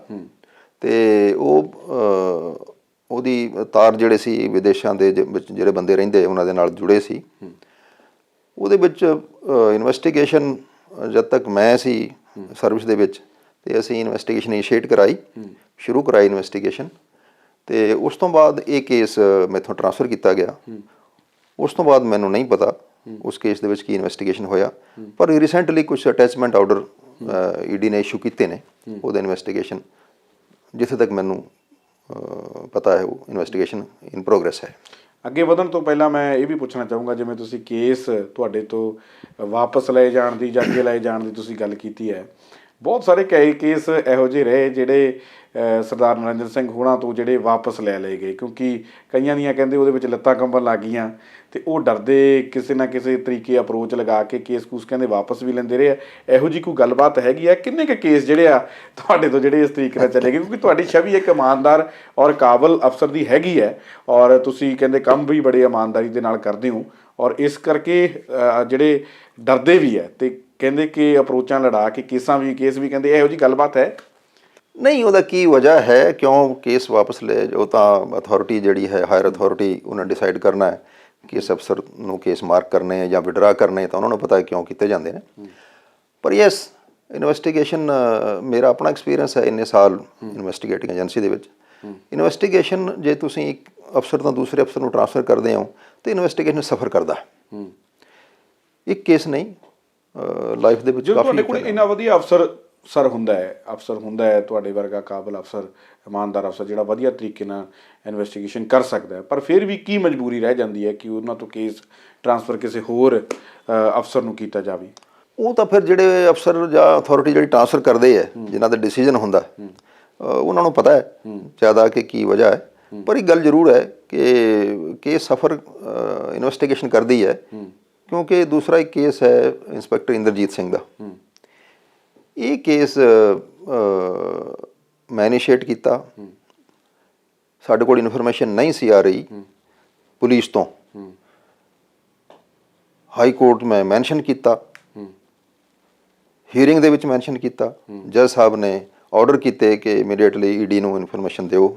ਤੇ ਉਹਦੀ ਤਾਰ ਜਿਹੜੇ ਸੀ ਵਿਦੇਸ਼ਾਂ ਦੇ ਵਿੱਚ ਜਿਹੜੇ ਬੰਦੇ ਰਹਿੰਦੇ ਉਹਨਾਂ ਦੇ ਨਾਲ ਜੁੜੇ ਸੀ। ਉਹਦੇ ਵਿੱਚ ਇਨਵੈਸਟੀਗੇਸ਼ਨ ਜਦ ਤੱਕ ਮੈਂ ਸੀ ਸਰਵਿਸ ਦੇ ਵਿੱਚ, ਤੇ ਅਸੀਂ ਇਨਵੈਸਟੀਗੇਸ਼ਨ ਇਨੀਸ਼ੀਏਟ ਸ਼ੁਰੂ ਕਰਾਈ ਇਨਵੈਸਟੀਗੇਸ਼ਨ, ਤੇ ਉਸ ਤੋਂ ਬਾਅਦ ਇਹ ਕੇਸ ਮੈਥੋਂ ਟ੍ਰਾਂਸਫਰ ਕੀਤਾ ਗਿਆ। ਉਸ ਤੋਂ ਬਾਅਦ ਮੈਨੂੰ ਨਹੀਂ ਪਤਾ ਉਸ ਕੇਸ ਦੇ ਵਿੱਚ ਕੀ ਇਨਵੈਸਟੀਗੇਸ਼ਨ ਹੋਇਆ, ਪਰ ਰੀਸੈਂਟਲੀ ਕੁਝ ਅਟੈਚਮੈਂਟ ਆਰਡਰ ED ਨੇ ਇਸ਼ੂ ਕੀਤੇ ਨੇ ਉਹਦੇ ਇਨਵੈਸਟੀਗੇਸ਼ਨ, ਜਿੱਥੇ ਤੱਕ ਮੈਨੂੰ ਪਤਾ ਹੈ ਉਹ ਇਨਵੈਸਟੀਗੇਸ਼ਨ ਇਨ ਪ੍ਰੋਗਰੈਸ ਹੈ। ਅੱਗੇ ਵਧਣ ਤੋਂ ਪਹਿਲਾਂ ਮੈਂ ਇਹ ਵੀ ਪੁੱਛਣਾ ਚਾਹੂੰਗਾ, ਜਿਵੇਂ ਤੁਸੀਂ ਕੇਸ ਤੁਹਾਡੇ ਤੋਂ ਵਾਪਸ ਲਏ ਜਾਣ ਦੀ ਜਾਂ ਅੱਗੇ ਲਏ ਜਾਣ ਦੀ ਤੁਸੀਂ ਗੱਲ ਕੀਤੀ ਹੈ, ਬਹੁਤ ਸਾਰੇ ਕਈ ਕੇਸ ਇਹੋ ਜਿਹੇ ਰਹੇ ਜਿਹੜੇ ਸਰਦਾਰ ਨਰਿੰਦਰ ਸਿੰਘ ਹੋਣਾ ਤੋਂ ਜਿਹੜੇ ਵਾਪਸ ਲੈ ਲਏ ਗਏ, ਕਿਉਂਕਿ ਕਈਆਂ ਦੀਆਂ ਕਹਿੰਦੇ ਉਹਦੇ ਵਿੱਚ ਲੱਤਾਂ ਕੰਬਣ ਲੱਗ ਗਈਆਂ, ਤੇ ਉਹ ਡਰਦੇ ਕਿਸੇ ਨਾ ਕਿਸੇ ਤਰੀਕੇ ਅਪਰੋਚ ਲਗਾ ਕੇ ਕੇਸ ਕੂਸ ਕਹਿੰਦੇ ਵਾਪਸ ਵੀ ਲੈਂਦੇ ਰਹੇ। ਇਹੋ ਜਿਹੀ ਕੋਈ ਗੱਲਬਾਤ ਹੈਗੀ ਆ? ਕਿੰਨੇ ਕੁ ਕੇਸ ਜਿਹੜੇ ਆ ਤੁਹਾਡੇ ਤੋਂ ਜਿਹੜੇ ਇਸ ਤਰੀਕੇ ਨਾਲ ਚਲੇ ਗਏ? ਕਿਉਂਕਿ ਤੁਹਾਡੀ ਛਵੀ ਇੱਕ ਇਮਾਨਦਾਰ ਔਰ ਕਾਬਲ ਅਫਸਰ ਦੀ ਹੈਗੀ ਹੈ, ਔਰ ਤੁਸੀਂ ਕਹਿੰਦੇ ਕੰਮ ਵੀ ਬੜੇ ਇਮਾਨਦਾਰੀ ਦੇ ਨਾਲ ਕਰਦੇ ਹੋ, ਔਰ ਇਸ ਕਰਕੇ ਜਿਹੜੇ ਡਰਦੇ ਵੀ ਹੈ, ਤੇ ਕਹਿੰਦੇ ਕਿ ਅਪਰੋਚਾਂ ਲੜਾ ਕੇ ਕੇਸ ਵੀ ਕਹਿੰਦੇ ਇਹੋ ਜਿਹੀ ਗੱਲਬਾਤ ਹੈ? ਨਹੀਂ, ਉਹਦਾ ਕੀ ਵਜ੍ਹਾ ਹੈ ਕਿਉਂ ਕੇਸ ਵਾਪਸ ਲਏ? ਉਹ ਤਾਂ ਅਥਾਰਟੀ ਜਿਹੜੀ ਹੈ, ਹਾਇਰ ਅਥਾਰਟੀ, ਉਹਨਾਂ ਡਿਸਾਈਡ ਕਰਨਾ ਹੈ ਕਿ ਇਸ ਅਫਸਰ ਨੂੰ ਕੇਸ ਮਾਰਕ ਕਰਨੇ ਜਾਂ ਵਿਡਰਾ ਕਰਨੇ, ਤਾਂ ਉਹਨਾਂ ਨੂੰ ਪਤਾ ਹੈ ਕਿਉਂ ਕੀਤੇ ਜਾਂਦੇ ਨੇ। ਪਰ ਯੈਸ, ਇਨਵੈਸਟੀਗੇਸ਼ਨ, ਮੇਰਾ ਆਪਣਾ ਐਕਸਪੀਰੀਅੰਸ ਹੈ ਇੰਨੇ ਸਾਲ ਇਨਵੈਸਟੀਗੇਟਿੰਗ ਏਜੰਸੀ ਦੇ ਵਿੱਚ, ਇਨਵੈਸਟੀਗੇਸ਼ਨ ਜੇ ਤੁਸੀਂ ਇੱਕ ਅਫਸਰ ਤੋਂ ਦੂਸਰੇ ਅਫਸਰ ਨੂੰ ਟ੍ਰਾਂਸਫਰ ਕਰਦੇ ਹੋ ਤਾਂ ਇਨਵੈਸਟੀਗੇਸ਼ਨ ਸਫਰ ਕਰਦਾ। ਇੱਕ ਕੇਸ ਨਹੀਂ, ਲਾਈਫ ਦੇ ਵਿੱਚ ਜਦੋਂ ਤੁਹਾਡੇ ਕੋਲ ਇੰਨਾ ਵਧੀਆ ਅਫਸਰ ਹੁੰਦਾ ਹੈ ਤੁਹਾਡੇ ਵਰਗਾ ਕਾਬਲ ਅਫਸਰ, ਇਮਾਨਦਾਰ ਅਫਸਰ, ਜਿਹੜਾ ਵਧੀਆ ਤਰੀਕੇ ਨਾਲ ਇਨਵੈਸਟੀਗੇਸ਼ਨ ਕਰ ਸਕਦਾ ਹੈ, ਪਰ ਫਿਰ ਵੀ ਕੀ ਮਜਬੂਰੀ ਰਹਿ ਜਾਂਦੀ ਹੈ ਕਿ ਉਹਨਾਂ ਤੋਂ ਕੇਸ ਟ੍ਰਾਂਸਫਰ ਕਿਸੇ ਹੋਰ ਅਫਸਰ ਨੂੰ ਕੀਤਾ ਜਾਵੇ? ਉਹ ਤਾਂ ਫਿਰ ਜਿਹੜੇ ਅਫਸਰ ਜਾਂ ਅਥਾਰਟੀ ਜਿਹੜੀ ਟ੍ਰਾਂਸਫਰ ਕਰਦੇ ਹੈ, ਜਿਨ੍ਹਾਂ ਦਾ ਡਿਸੀਜਨ ਹੁੰਦਾ, ਉਹਨਾਂ ਨੂੰ ਪਤਾ ਹੈ ਜ਼ਿਆਦਾ ਕਿ ਕੀ ਵਜ੍ਹਾ ਹੈ। ਪਰ ਇੱਕ ਗੱਲ ਜ਼ਰੂਰ ਹੈ ਕਿ ਕੇਸ ਸਫਰ ਇਨਵੈਸਟੀਗੇਸ਼ਨ ਕਰਦੀ ਹੈ, ਕਿਉਂਕਿ ਦੂਸਰਾ ਇੱਕ ਕੇਸ ਹੈ ਇੰਸਪੈਕਟਰ ਇੰਦਰਜੀਤ ਸਿੰਘ ਦਾ। ਇਹ ਕੇਸ ਮੈਂ ਇਨੀਸ਼ੀਏਟ ਕੀਤਾ, ਸਾਡੇ ਕੋਲ ਇਨਫੋਰਮੇਸ਼ਨ ਨਹੀਂ ਸੀ ਆ ਰਹੀ ਪੁਲਿਸ ਤੋਂ ਹਾਈ ਕੋਰਟ ਮੈਂ ਮੈਂਸ਼ਨ ਕੀਤਾ, ਹੀਅਰਿੰਗ ਦੇ ਵਿੱਚ ਮੈਂਸ਼ਨ ਕੀਤਾ। ਜੱਜ ਸਾਹਿਬ ਨੇ ਆਰਡਰ ਕੀਤੇ ਕਿ ਇਮੀਡੀਏਟਲੀ ਈਡੀ ਨੂੰ ਇਨਫੋਰਮੇਸ਼ਨ ਦਿਓ।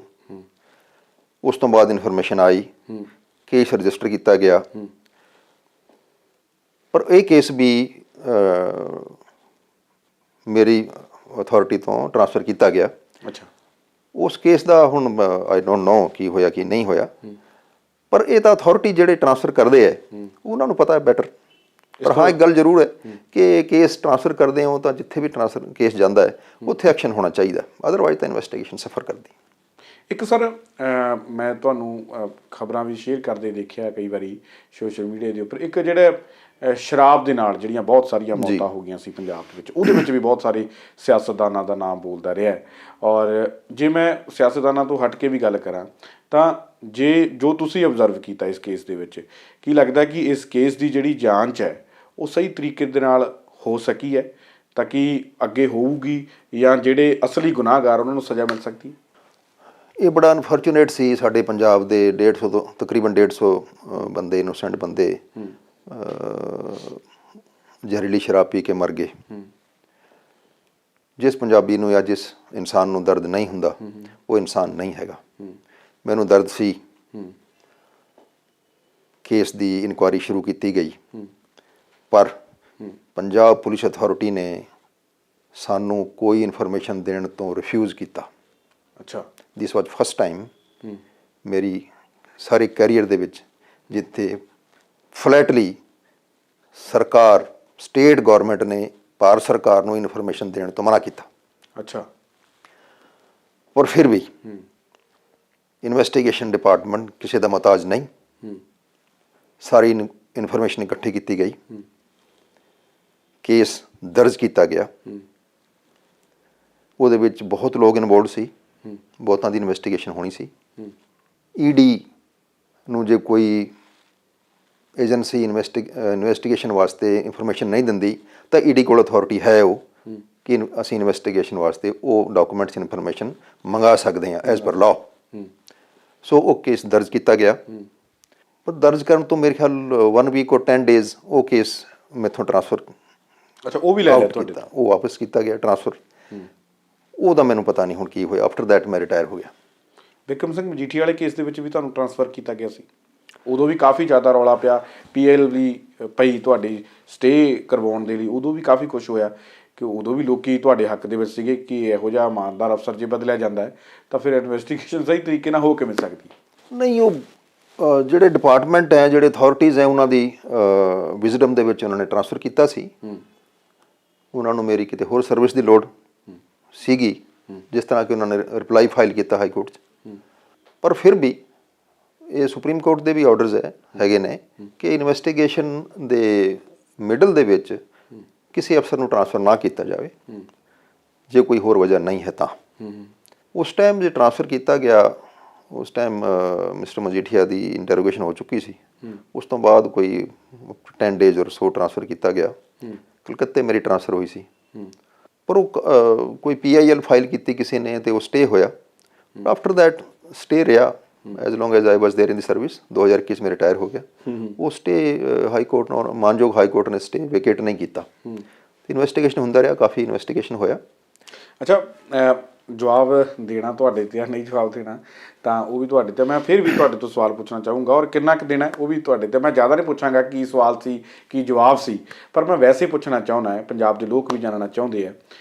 ਉਸ ਤੋਂ ਬਾਅਦ ਇਨਫੋਰਮੇਸ਼ਨ ਆਈ, ਕੇਸ ਰਜਿਸਟਰ ਕੀਤਾ ਗਿਆ। ਪਰ ਇਹ ਕੇਸ ਵੀ ਮੇਰੀ ਅਥਾਰਟੀ ਤੋਂ ਟ੍ਰਾਂਸਫਰ ਕੀਤਾ ਗਿਆ। ਅੱਛਾ। ਉਸ ਕੇਸ ਦਾ ਹੁਣ ਆਈ ਡੋਂਟ ਨੋ ਕੀ ਹੋਇਆ ਕੀ ਨਹੀਂ ਹੋਇਆ, ਪਰ ਇਹ ਤਾਂ ਅਥਾਰਟੀ ਜਿਹੜੇ ਟ੍ਰਾਂਸਫਰ ਕਰਦੇ ਹੈ ਉਹਨਾਂ ਨੂੰ ਪਤਾ ਹੈ ਬੈਟਰ। ਪਰ ਹਾਂ, ਇੱਕ ਗੱਲ ਜ਼ਰੂਰ ਹੈ ਕਿ ਕੇਸ ਟ੍ਰਾਂਸਫਰ ਕਰਦੇ ਹੋ ਤਾਂ ਜਿੱਥੇ ਵੀ ਟ੍ਰਾਂਸਫਰ ਕੇਸ ਜਾਂਦਾ ਹੈ ਉੱਥੇ ਐਕਸ਼ਨ ਹੋਣਾ ਚਾਹੀਦਾ, ਅਦਰਵਾਈਜ਼ ਤਾਂ ਇਨਵੈਸਟੀਗੇਸ਼ਨ ਸਫਰ ਕਰਦੀ। ਇੱਕ ਸਰ, ਮੈਂ ਤੁਹਾਨੂੰ ਖਬਰਾਂ ਵੀ ਸ਼ੇਅਰ ਕਰਦੇ ਦੇਖਿਆ ਕਈ ਵਾਰੀ ਸੋਸ਼ਲ ਮੀਡੀਆ ਦੇ ਉੱਪਰ, ਇੱਕ ਜਿਹੜਾ ਸ਼ਰਾਬ ਦੇ ਨਾਲ ਜਿਹੜੀਆਂ ਬਹੁਤ ਸਾਰੀਆਂ ਮੌਤਾਂ ਹੋ ਗਈਆਂ ਸੀ ਪੰਜਾਬ ਦੇ ਵਿੱਚ, ਉਹਦੇ ਵਿੱਚ ਵੀ ਬਹੁਤ ਸਾਰੇ ਸਿਆਸਤਦਾਨਾਂ ਦਾ ਨਾਮ ਬੋਲਦਾ ਰਿਹਾ। ਔਰ ਜੇ ਮੈਂ ਸਿਆਸਤਦਾਨਾਂ ਤੋਂ ਹਟ ਕੇ ਵੀ ਗੱਲ ਕਰਾਂ ਤਾਂ ਜੋ ਤੁਸੀਂ ਅਬਜ਼ਰਵ ਕੀਤਾ ਇਸ ਕੇਸ ਦੇ ਵਿੱਚ, ਕੀ ਲੱਗਦਾ ਕਿ ਇਸ ਕੇਸ ਦੀ ਜਿਹੜੀ ਜਾਂਚ ਹੈ ਉਹ ਸਹੀ ਤਰੀਕੇ ਦੇ ਨਾਲ ਹੋ ਸਕੀ ਹੈ ਤਾਂ ਕਿ ਅੱਗੇ ਹੋਊਗੀ, ਜਾਂ ਜਿਹੜੇ ਅਸਲੀ ਗੁਨਾਹਗਾਰ ਉਹਨਾਂ ਨੂੰ ਸਜ਼ਾ ਮਿਲ ਸਕਦੀ? ਇਹ ਬੜਾ ਅਨਫੋਰਚੂਨੇਟ ਸੀ। ਸਾਡੇ ਪੰਜਾਬ ਦੇ 150 ਤੋਂ ਤਕਰੀਬਨ 150 ਬੰਦੇ, ਇਨੋਸੈਂਟ ਬੰਦੇ ਜ਼ਹਿਰੀਲੀ ਸ਼ਰਾਬ ਪੀ ਕੇ ਮਰ ਗਏ। ਜਿਸ ਪੰਜਾਬੀ ਨੂੰ ਜਾਂ ਜਿਸ ਇਨਸਾਨ ਨੂੰ ਦਰਦ ਨਹੀਂ ਹੁੰਦਾ ਉਹ ਇਨਸਾਨ ਨਹੀਂ ਹੈਗਾ। ਮੈਨੂੰ ਦਰਦ ਸੀ। ਕੇਸ ਦੀ ਇਨਕੁਆਇਰੀ ਸ਼ੁਰੂ ਕੀਤੀ ਗਈ, ਪਰ ਪੰਜਾਬ ਪੁਲਿਸ ਅਥਾਰਟੀ ਨੇ ਸਾਨੂੰ ਕੋਈ ਇਨਫੋਰਮੇਸ਼ਨ ਦੇਣ ਤੋਂ ਰਿਫਿਊਜ਼ ਕੀਤਾ। ਅੱਛਾ। ਦਿਸ ਵਾਜ਼ ਫਸਟ ਟਾਈਮ ਮੇਰੀ ਸਾਰੇ ਕੈਰੀਅਰ ਦੇ ਵਿੱਚ ਜਿੱਥੇ ਫਲੈਟਲੀ ਸਰਕਾਰ, ਸਟੇਟ ਗੌਰਮੈਂਟ ਨੇ ਭਾਰਤ ਸਰਕਾਰ ਨੂੰ ਇਨਫੋਰਮੇਸ਼ਨ ਦੇਣ ਤੋਂ ਮਨਾ ਕੀਤਾ। ਅੱਛਾ। ਪਰ ਫਿਰ ਵੀ ਇਨਵੈਸਟੀਗੇਸ਼ਨ ਡਿਪਾਰਟਮੈਂਟ ਕਿਸੇ ਦਾ ਮੁਹਤਾਜ ਨਹੀਂ। ਸਾਰੀ ਇਨਫੋਰਮੇਸ਼ਨ ਇਕੱਠੀ ਕੀਤੀ ਗਈ, ਕੇਸ ਦਰਜ ਕੀਤਾ ਗਿਆ। ਉਹਦੇ ਵਿੱਚ ਬਹੁਤ ਲੋਕ ਇਨਵੋਲਵ ਸੀ, ਬਹੁਤਾਂ ਦੀ ਇਨਵੈਸਟੀਗੇਸ਼ਨ ਹੋਣੀ ਸੀ। ਈਡੀ ਨੂੰ ਜੇ ਕੋਈ ਏਜੰਸੀ ਇਨਵੈਸਟੀਗੇਸ਼ਨ ਵਾਸਤੇ ਇਨਫੋਰਮੇਸ਼ਨ ਨਹੀਂ ਦਿੰਦੀ ਤਾਂ ਈਡੀ ਕੋਲ ਅਥਾਰਟੀ ਹੈ ਉਹ ਕਿ ਅਸੀਂ ਇਨਵੈਸਟੀਗੇਸ਼ਨ ਵਾਸਤੇ ਉਹ ਡਾਕੂਮੈਂਟਸ ਇਨਫੋਰਮੇਸ਼ਨ ਮੰਗਾ ਸਕਦੇ ਹਾਂ ਐਜ਼ ਪਰ ਲਾਅ। ਸੋ ਉਹ ਕੇਸ ਦਰਜ ਕੀਤਾ ਗਿਆ। ਪਰ ਦਰਜ ਕਰਨ ਤੋਂ ਮੇਰੇ ਖਿਆਲ 1 ਵੀਕ ਔਰ 10 ਡੇਜ਼ ਉਹ ਕੇਸ ਮੈਥੋਂ ਟ੍ਰਾਂਸਫਰ, ਅੱਛਾ, ਉਹ ਵੀ ਲੈ ਲਿਆ ਤੁਹਾਡੇ ਤੋਂ? ਉਹ ਵਾਪਸ ਕੀਤਾ ਗਿਆ ਟ੍ਰਾਂਸਫਰ। ਉਹਦਾ ਮੈਨੂੰ ਪਤਾ ਨਹੀਂ ਹੁਣ ਕੀ ਹੋਇਆ। ਆਫਟਰ ਦੈਟ ਮੈਂ ਰਿਟਾਇਰ ਹੋ ਗਿਆ। ਬਿਕਰਮ ਸਿੰਘ ਮਜੀਠੀਆ ਵਾਲੇ ਕੇਸ ਦੇ ਵਿੱਚ ਵੀ ਤੁਹਾਨੂੰ ਟ੍ਰਾਂਸਫਰ ਕੀਤਾ ਗਿਆ ਸੀ? ਉਦੋਂ ਵੀ ਕਾਫੀ ਜ਼ਿਆਦਾ ਰੌਲਾ ਪਿਆ, PL ਵੀ ਪਈ ਤੁਹਾਡੀ ਸਟੇ ਕਰਵਾਉਣ ਦੇ ਲਈ। ਉਦੋਂ ਵੀ ਕਾਫੀ ਕੁਛ ਹੋਇਆ ਕਿ ਉਦੋਂ ਵੀ ਲੋਕੀ ਤੁਹਾਡੇ ਹੱਕ ਦੇ ਵਿੱਚ ਸੀਗੇ ਕਿ ਇਹੋ ਜਿਹਾ ਇਮਾਨਦਾਰ ਅਫਸਰ ਜੇ ਬਦਲਿਆ ਜਾਂਦਾ ਹੈ ਤਾਂ ਫਿਰ ਇਨਵੈਸਟੀਗੇਸ਼ਨ ਸਹੀ ਤਰੀਕੇ ਨਾਲ ਹੋ ਕਿਵੇਂ ਸਕਦੀ? ਨਹੀਂ, ਉਹ ਜਿਹੜੇ ਡਿਪਾਰਟਮੈਂਟ ਹੈ, ਜਿਹੜੇ ਅਥਾਰਟੀਜ਼ ਹੈ, ਉਹਨਾਂ ਦੀ ਵਿਜ਼ਡਮ ਦੇ ਵਿੱਚ ਉਹਨਾਂ ਨੇ ਟ੍ਰਾਂਸਫਰ ਕੀਤਾ ਸੀ। ਉਹਨਾਂ ਨੂੰ ਮੇਰੀ ਕਿਤੇ ਹੋਰ ਸਰਵਿਸ ਦੀ ਲੋੜ ਸੀਗੀ, ਜਿਸ ਤਰ੍ਹਾਂ ਕਿ ਉਹਨਾਂ ਨੇ ਰਿਪਲਾਈ ਫਾਈਲ ਕੀਤਾ ਹਾਈ ਕੋਰਟ 'ਚ। ਪਰ ਫਿਰ ਵੀ ਇਹ ਸੁਪਰੀਮ ਕੋਰਟ ਦੇ ਵੀ ਆਰਡਰਸ ਹੈਗੇ ਨੇ ਕਿ ਇਨਵੈਸਟੀਗੇਸ਼ਨ ਦੇ ਮਿਡਲ ਦੇ ਵਿੱਚ ਕਿਸੇ ਅਫਸਰ ਨੂੰ ਟ੍ਰਾਂਸਫਰ ਨਾ ਕੀਤਾ ਜਾਵੇ ਜੇ ਕੋਈ ਹੋਰ ਵਜ੍ਹਾ ਨਹੀਂ ਹੈ ਤਾਂ। ਉਸ ਟਾਈਮ ਜੇ ਟ੍ਰਾਂਸਫਰ ਕੀਤਾ ਗਿਆ, ਉਸ ਟਾਈਮ ਮਿਸਟਰ ਮਜੀਠੀਆ ਦੀ ਇੰਟਰੋਗੇਸ਼ਨ ਹੋ ਚੁੱਕੀ ਸੀ। ਉਸ ਤੋਂ ਬਾਅਦ ਕੋਈ 10 ਡੇਜ਼ ਔਰ ਸੋ ਟ੍ਰਾਂਸਫਰ ਕੀਤਾ ਗਿਆ। ਕਲਕੱਤੇ ਮੇਰੀ ਟ੍ਰਾਂਸਫਰ ਹੋਈ ਸੀ, ਪਰ ਉਹ ਕੋਈ PIL ਫਾਈਲ ਕੀਤੀ ਕਿਸੇ ਨੇ ਅਤੇ ਉਹ ਸਟੇ ਹੋਇਆ। ਆਫਟਰ ਦੈਟ ਸਟੇ ਰਿਹਾ as long as I was there in the service. 2021 ਮੈਂ ਰਿਟਾਇਰ ਹੋ ਗਿਆ। ਉਹ ਸਟੇ ਹਾਈ ਕੋਰਟ ਨੇ, ਮਾਨਯੋਗ ਹਾਈ ਕੋਰਟ ਨੇ ਸਟੇ ਵੇਕੇਟ ਨਹੀਂ ਕੀਤਾ। ਇਨਵੈਸਟੀਗੇਸ਼ਨ ਹੁੰਦਾ ਰਿਹਾ, ਕਾਫੀ ਇਨਵੈਸਟੀਗੇਸ਼ਨ ਹੋਇਆ। ਅੱਛਾ, ਜਵਾਬ ਦੇਣਾ ਤੁਹਾਡੇ 'ਤੇ, ਨਹੀਂ ਜਵਾਬ ਦੇਣਾ ਤਾਂ ਉਹ ਵੀ ਤੁਹਾਡੇ 'ਤੇ। ਮੈਂ ਫਿਰ ਵੀ ਤੁਹਾਡੇ ਤੋਂ ਸਵਾਲ ਪੁੱਛਣਾ ਚਾਹੂੰਗਾ, ਔਰ ਕਿੰਨਾ ਕੁ ਦੇਣਾ ਉਹ ਵੀ ਤੁਹਾਡੇ 'ਤੇ। ਮੈਂ ਜ਼ਿਆਦਾ ਨਹੀਂ ਪੁੱਛਾਂਗਾ ਕੀ ਸਵਾਲ ਸੀ ਕੀ ਜਵਾਬ ਸੀ, ਪਰ ਮੈਂ ਵੈਸੇ ਪੁੱਛਣਾ ਚਾਹੁੰਦਾ ਹੈ, ਪੰਜਾਬ ਦੇ ਲੋਕ ਵੀ ਜਾਣਨਾ ਚਾਹੁੰਦੇ ਆ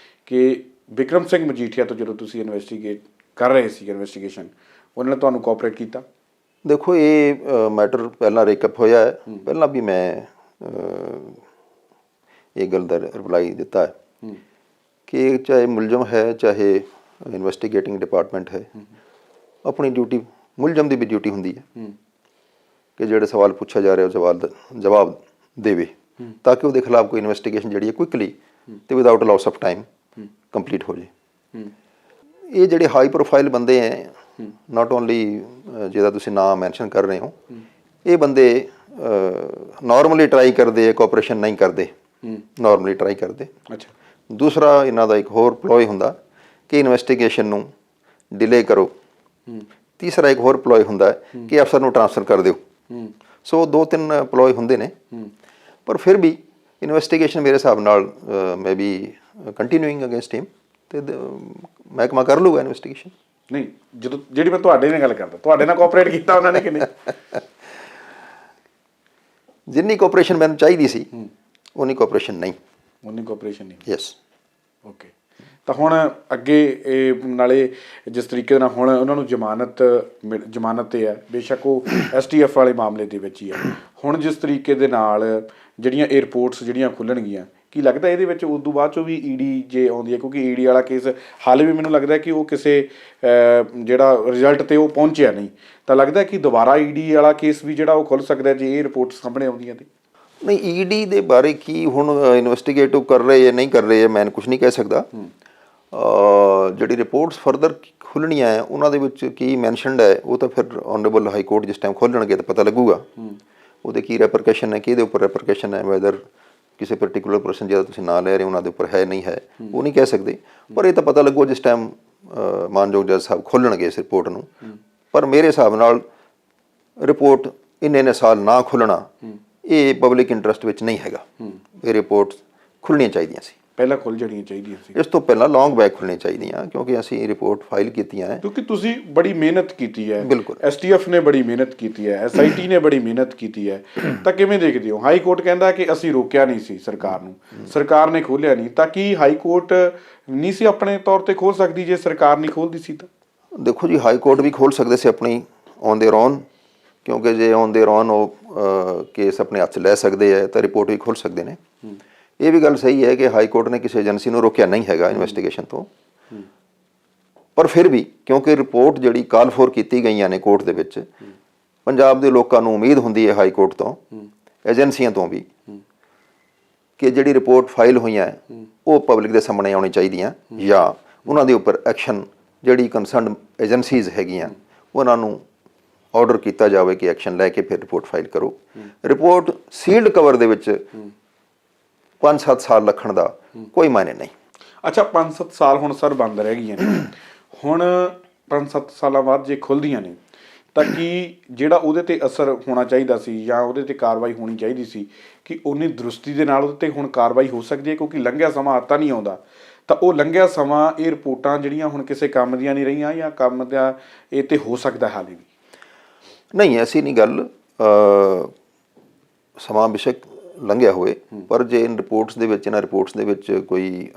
ਕਿ ਬਿਕਰਮ ਸਿੰਘ ਮਜੀਠੀਆ ਤੋਂ ਜਦੋਂ ਤੁਸੀਂ ਇਨਵੈਸਟੀਗੇਟ ਕਰ ਰਹੇ ਸੀ, ਇਨਵੈਸਟੀਗੇਸ਼ਨ, ਉਹਨਾਂ ਨੇ ਤੁਹਾਨੂੰ ਕੋਆਪਰੇਟ ਕੀਤਾ? ਦੇਖੋ, ਇਹ ਮੈਟਰ ਪਹਿਲਾਂ ਰੇਕਅਪ ਹੋਇਆ ਹੈ। ਪਹਿਲਾਂ ਵੀ ਮੈਂ ਇਹ ਗੱਲ ਦਾ ਰਿਪਲਾਈ ਦਿੱਤਾ ਹੈ ਕਿ ਚਾਹੇ ਮੁਲਜ਼ਮ ਹੈ, ਚਾਹੇ ਇਨਵੈਸਟੀਗੇਟਿੰਗ ਡਿਪਾਰਟਮੈਂਟ ਹੈ, ਆਪਣੀ ਡਿਊਟੀ, ਮੁਲਜ਼ਮ ਦੀ ਵੀ ਡਿਊਟੀ ਹੁੰਦੀ ਹੈ ਕਿ ਜਿਹੜੇ ਸਵਾਲ ਪੁੱਛਿਆ ਜਾ ਰਿਹਾ ਉਹ ਜਵਾਬ ਦੇਵੇ, ਤਾਂ ਕਿ ਉਹਦੇ ਖਿਲਾਫ ਕੋਈ ਇਨਵੈਸਟੀਗੇਸ਼ਨ ਜਿਹੜੀ ਹੈ ਕੁਇਕਲੀ ਅਤੇ without loss of time complete ਹੋ ਜਾਏ। ਇਹ ਜਿਹੜੇ ਹਾਈ ਪ੍ਰੋਫਾਈਲ ਬੰਦੇ ਹੈ, ਨਾਟ ਓਨਲੀ ਜਿਹਦਾ ਤੁਸੀਂ ਨਾਮ ਮੈਂਸ਼ਨ ਕਰ ਰਹੇ ਹੋ, ਇਹ ਬੰਦੇ ਨੋਰਮਲੀ ਟਰਾਈ ਕਰਦੇ ਹੈ, ਕੋਆਪਰੇਸ਼ਨ ਨਹੀਂ ਕਰਦੇ, ਨੋਰਮਲੀ ਟਰਾਈ ਕਰਦੇ। ਅੱਛਾ। ਦੂਸਰਾ ਇਹਨਾਂ ਦਾ ਇੱਕ ਹੋਰ ਪਲੋਏ ਹੁੰਦਾ ਕਿ ਇਨਵੈਸਟੀਗੇਸ਼ਨ ਨੂੰ ਡਿਲੇ ਕਰੋ। ਤੀਸਰਾ ਇੱਕ ਹੋਰ ਪਲੋਏ ਹੁੰਦਾ ਕਿ ਅਫਸਰ ਨੂੰ ਟ੍ਰਾਂਸਫਰ ਕਰ ਦਿਓ। ਸੋ 2-3 ਪਲੋਏ ਹੁੰਦੇ ਨੇ। ਪਰ ਫਿਰ ਵੀ ਇਨਵੈਸਟੀਗੇਸ਼ਨ ਮੇਰੇ ਹਿਸਾਬ ਨਾਲ ਮੇ ਬੀ ਕੰਟੀਨਿਊਇੰਗ ਅਗੇਂਸਟ ਹਿਮ, ਤੇ ਮਹਿਕਮਾ ਕਰ ਲੂਗਾ ਇਨਵੈਸਟੀਗੇਸ਼ਨ। ਨਹੀਂ, ਜਦੋਂ ਜਿਹੜੀ ਮੈਂ ਤੁਹਾਡੇ ਨਾਲ ਗੱਲ ਕਰਦਾ, ਤੁਹਾਡੇ ਨਾਲ ਕੋਆਪਰੇਟ ਕੀਤਾ ਉਹਨਾਂ ਨੇ ਕਿ ਨਹੀਂ? ਜਿੰਨੀ ਕੋਆਪਰੇਸ਼ਨ ਮੈਨੂੰ ਚਾਹੀਦੀ ਸੀ ਉਨੀ ਕੋਆਪਰੇਸ਼ਨ ਨਹੀਂ। ਉਨੀ ਕੋਆਪਰੇਸ਼ਨ ਨਹੀਂ? ਯੈਸ। ਓਕੇ। ਤਾਂ ਹੁਣ ਅੱਗੇ ਇਹ ਨਾਲੇ ਜਿਸ ਤਰੀਕੇ ਨਾਲ ਹੁਣ ਉਹਨਾਂ ਨੂੰ ਜ਼ਮਾਨਤ 'ਤੇ ਹੈ, ਬੇਸ਼ੱਕ ਉਹ STF ਵਾਲੇ ਮਾਮਲੇ ਦੇ ਵਿੱਚ ਹੀ ਹੈ, ਹੁਣ ਜਿਸ ਤਰੀਕੇ ਦੇ ਨਾਲ ਜਿਹੜੀਆਂ ਏਅਰਪੋਰਟਸ ਜਿਹੜੀਆਂ ਖੁੱਲ੍ਹਣਗੀਆਂ, ਕੀ ਲੱਗਦਾ ਇਹਦੇ ਵਿੱਚ ਉਸ ਤੋਂ ਬਾਅਦ 'ਚੋਂ ਵੀ ED ਜੇ ਆਉਂਦੀ ਹੈ? ਕਿਉਂਕਿ ED ਵਾਲਾ ਕੇਸ ਹਾਲੇ ਵੀ ਮੈਨੂੰ ਲੱਗਦਾ ਕਿ ਉਹ ਕਿਸੇ ਜਿਹੜਾ ਰਿਜ਼ਲਟ 'ਤੇ ਉਹ ਪਹੁੰਚਿਆ ਨਹੀਂ, ਤਾਂ ਲੱਗਦਾ ਕਿ ਦੁਬਾਰਾ ED ਵਾਲਾ ਕੇਸ ਵੀ ਜਿਹੜਾ ਉਹ ਖੁੱਲ੍ਹ ਸਕਦਾ ਜੇ ਇਹ ਰਿਪੋਰਟਸ ਸਾਹਮਣੇ ਆਉਂਦੀਆਂ ਤੇ? ਨਹੀਂ, ED ਦੇ ਬਾਰੇ ਕੀ ਹੁਣ ਇਨਵੈਸਟੀਗੇਟਿਵ ਕਰ ਰਹੇ ਹੈ ਨਹੀਂ ਕਰ ਰਹੇ ਹੈ ਮੈਂ ਕੁਝ ਨਹੀਂ ਕਹਿ ਸਕਦਾ। ਜਿਹੜੀ ਰਿਪੋਰਟਸ ਫਰਦਰ ਖੁੱਲ੍ਹਣੀਆਂ ਹੈ ਉਹਨਾਂ ਦੇ ਵਿੱਚ ਕੀ ਮੈਂਸ਼ਨਡ ਹੈ ਉਹ ਤਾਂ ਫਿਰ ਆਨਰੇਬਲ ਹਾਈ ਕੋਰਟ ਜਿਸ ਟਾਈਮ ਖੋਲ੍ਹਣਗੇ ਤਾਂ ਪਤਾ ਲੱਗੂਗਾ ਉਹਦੇ ਕੀ ਰੈਪਰਕਸ਼ਨ ਹੈ, ਕਿਹਦੇ ਉੱਪਰ ਰੈਪਰਕਸ਼ਨ ਹੈ, ਵੈਦਰ ਕਿਸੇ ਪਰਟੀਕੂਲਰ ਪਰਸਨ ਜਿਹੜਾ ਤੁਸੀਂ ਨਾਂ ਲੈ ਰਹੇ ਉਹਨਾਂ ਦੇ ਉੱਪਰ ਹੈ ਨਹੀਂ ਹੈ ਉਹ ਨਹੀਂ ਕਹਿ ਸਕਦੇ। ਪਰ ਇਹ ਤਾਂ ਪਤਾ ਲੱਗੂ ਜਿਸ ਟਾਈਮ ਮਾਨਯੋਗ ਜੱਜ ਸਾਹਿਬ ਖੋਲ੍ਹਣਗੇ ਇਸ ਰਿਪੋਰਟ ਨੂੰ। ਪਰ ਮੇਰੇ ਹਿਸਾਬ ਨਾਲ ਰਿਪੋਰਟ ਇੰਨੇ ਸਾਲ ਨਾ ਖੁੱਲ੍ਹਣਾ ਇਹ ਪਬਲਿਕ ਇੰਟਰਸਟ ਵਿੱਚ ਨਹੀਂ ਹੈਗਾ। ਇਹ ਰਿਪੋਰਟ ਖੁੱਲ੍ਹਣੀਆਂ ਚਾਹੀਦੀਆਂ ਸੀ, ਪਹਿਲਾਂ ਖੁੱਲ੍ਹ ਜਾਣੀਆਂ ਚਾਹੀਦੀਆਂ ਸੀ, ਇਸ ਤੋਂ ਪਹਿਲਾਂ ਲੌਂਗ ਬੈਕ ਖੁੱਲ੍ਹਣੀਆਂ ਚਾਹੀਦੀਆਂ, ਕਿਉਂਕਿ ਅਸੀਂ ਰਿਪੋਰਟ ਫਾਈਲ ਕੀਤੀਆਂ ਹੈ। ਕਿਉਂਕਿ ਤੁਸੀਂ ਬੜੀ ਮਿਹਨਤ ਕੀਤੀ ਹੈ, ਬਿਲਕੁਲ STF ਨੇ ਬੜੀ ਮਿਹਨਤ ਕੀਤੀ ਹੈ, SIT ਨੇ ਬੜੀ ਮਿਹਨਤ ਕੀਤੀ ਹੈ, ਤਾਂ ਕਿਵੇਂ ਦੇਖਦੇ ਹੋ? ਹਾਈ ਕੋਰਟ ਕਹਿੰਦਾ ਕਿ ਅਸੀਂ ਰੋਕਿਆ ਨਹੀਂ ਸੀ ਸਰਕਾਰ ਨੂੰ, ਸਰਕਾਰ ਨੇ ਖੋਲ੍ਹਿਆ ਨਹੀਂ, ਤਾਂ ਕੀ ਹਾਈ ਕੋਰਟ ਨਹੀਂ ਸੀ ਆਪਣੇ ਤੌਰ ਤੇ ਖੋਲ੍ਹ ਸਕਦੀ ਜੇ ਸਰਕਾਰ ਨਹੀਂ ਖੋਲ੍ਹਦੀ ਸੀ ਤਾਂ? ਦੇਖੋ ਜੀ, ਹਾਈ ਕੋਰਟ ਵੀ ਖੋਲ੍ਹ ਸਕਦੇ ਸੀ ਆਪਣੀ ਔਨ ਦੇਅਰ ਓਨ, ਕਿਉਂਕਿ ਜੇ ਔਨ ਦੇਅਰ ਓਨ ਉਹ ਕੇਸ ਆਪਣੇ ਹੱਥ 'ਚ ਲੈ ਸਕਦੇ ਹੈ ਤਾਂ ਰਿਪੋਰਟ ਵੀ ਖੋਲ੍ਹ ਸਕਦੇ ਨੇ। ਇਹ ਵੀ ਗੱਲ ਸਹੀ ਹੈ ਕਿ ਹਾਈ ਕੋਰਟ ਨੇ ਕਿਸੇ ਏਜੰਸੀ ਨੂੰ ਰੋਕਿਆ ਨਹੀਂ ਹੈਗਾ ਇਨਵੈਸਟੀਗੇਸ਼ਨ ਤੋਂ। ਪਰ ਫਿਰ ਵੀ ਕਿਉਂਕਿ ਰਿਪੋਰਟ ਜਿਹੜੀ ਕਾਲ ਫੋਰ ਕੀਤੀ ਗਈਆਂ ਨੇ ਕੋਰਟ ਦੇ ਵਿੱਚ, ਪੰਜਾਬ ਦੇ ਲੋਕਾਂ ਨੂੰ ਉਮੀਦ ਹੁੰਦੀ ਹੈ ਹਾਈ ਕੋਰਟ ਤੋਂ, ਏਜੰਸੀਆਂ ਤੋਂ ਵੀ, ਕਿ ਜਿਹੜੀ ਰਿਪੋਰਟ ਫਾਈਲ ਹੋਈਆਂ ਉਹ ਪਬਲਿਕ ਦੇ ਸਾਹਮਣੇ ਆਉਣੀ ਚਾਹੀਦੀਆਂ, ਜਾਂ ਉਹਨਾਂ ਦੇ ਉੱਪਰ ਐਕਸ਼ਨ ਜਿਹੜੀ ਕੰਸਰਨਡ ਏਜੰਸੀਜ਼ ਹੈਗੀਆਂ ਉਹਨਾਂ ਨੂੰ ਆਰਡਰ ਕੀਤਾ ਜਾਵੇ ਕਿ ਐਕਸ਼ਨ ਲੈ ਕੇ ਫਿਰ ਰਿਪੋਰਟ ਫਾਈਲ ਕਰੋ। ਰਿਪੋਰਟ ਸੀਲਡ ਕਵਰ ਦੇ ਵਿੱਚ 5-7 ਸਾਲ ਰੱਖਣ ਦਾ ਕੋਈ ਮਾਇਨੇ ਨਹੀਂ। ਅੱਛਾ, 5-7 ਸਾਲ ਹੁਣ ਸਰ ਬੰਦ ਰਹਿ ਗਈਆਂ ਨੇ, ਹੁਣ 5-7 ਸਾਲਾਂ ਬਾਅਦ ਜੇ ਖੁੱਲ੍ਹਦੀਆਂ ਨੇ ਤਾਂ ਕੀ ਜਿਹੜਾ ਉਹਦੇ 'ਤੇ ਅਸਰ ਹੋਣਾ ਚਾਹੀਦਾ ਸੀ ਜਾਂ ਉਹਦੇ 'ਤੇ ਕਾਰਵਾਈ ਹੋਣੀ ਚਾਹੀਦੀ ਸੀ ਕਿ ਉਨੀ ਦਰੁਸਤੀ ਦੇ ਨਾਲ ਉਹਦੇ 'ਤੇ ਹੁਣ ਕਾਰਵਾਈ ਹੋ ਸਕਦੀ ਹੈ? ਕਿਉਂਕਿ ਲੰਘਿਆ ਸਮਾਂ ਆਤਾ ਨਹੀਂ ਆਉਂਦਾ, ਤਾਂ ਉਹ ਲੰਘਿਆ ਸਮਾਂ ਇਹ ਰਿਪੋਰਟਾਂ ਜਿਹੜੀਆਂ ਹੁਣ ਕਿਸੇ ਕੰਮ ਦੀਆਂ ਨਹੀਂ ਰਹੀਆਂ ਜਾਂ ਕੰਮ ਦਾ ਇਹ 'ਤੇ ਹੋ ਸਕਦਾ ਹਾਲੇ ਵੀ? ਨਹੀਂ, ਐਸੀ ਨਹੀਂ ਗੱਲ, ਸਮਾਂ ਬੇਸ਼ੱਕ ਲੰਘਿਆ ਹੋਵੇ, ਪਰ ਜੇ ਇਨ ਰਿਪੋਰਟਸ ਦੇ ਵਿੱਚ ਇਹਨਾਂ ਰਿਪੋਰਟਸ ਦੇ ਵਿੱਚ ਕੋਈ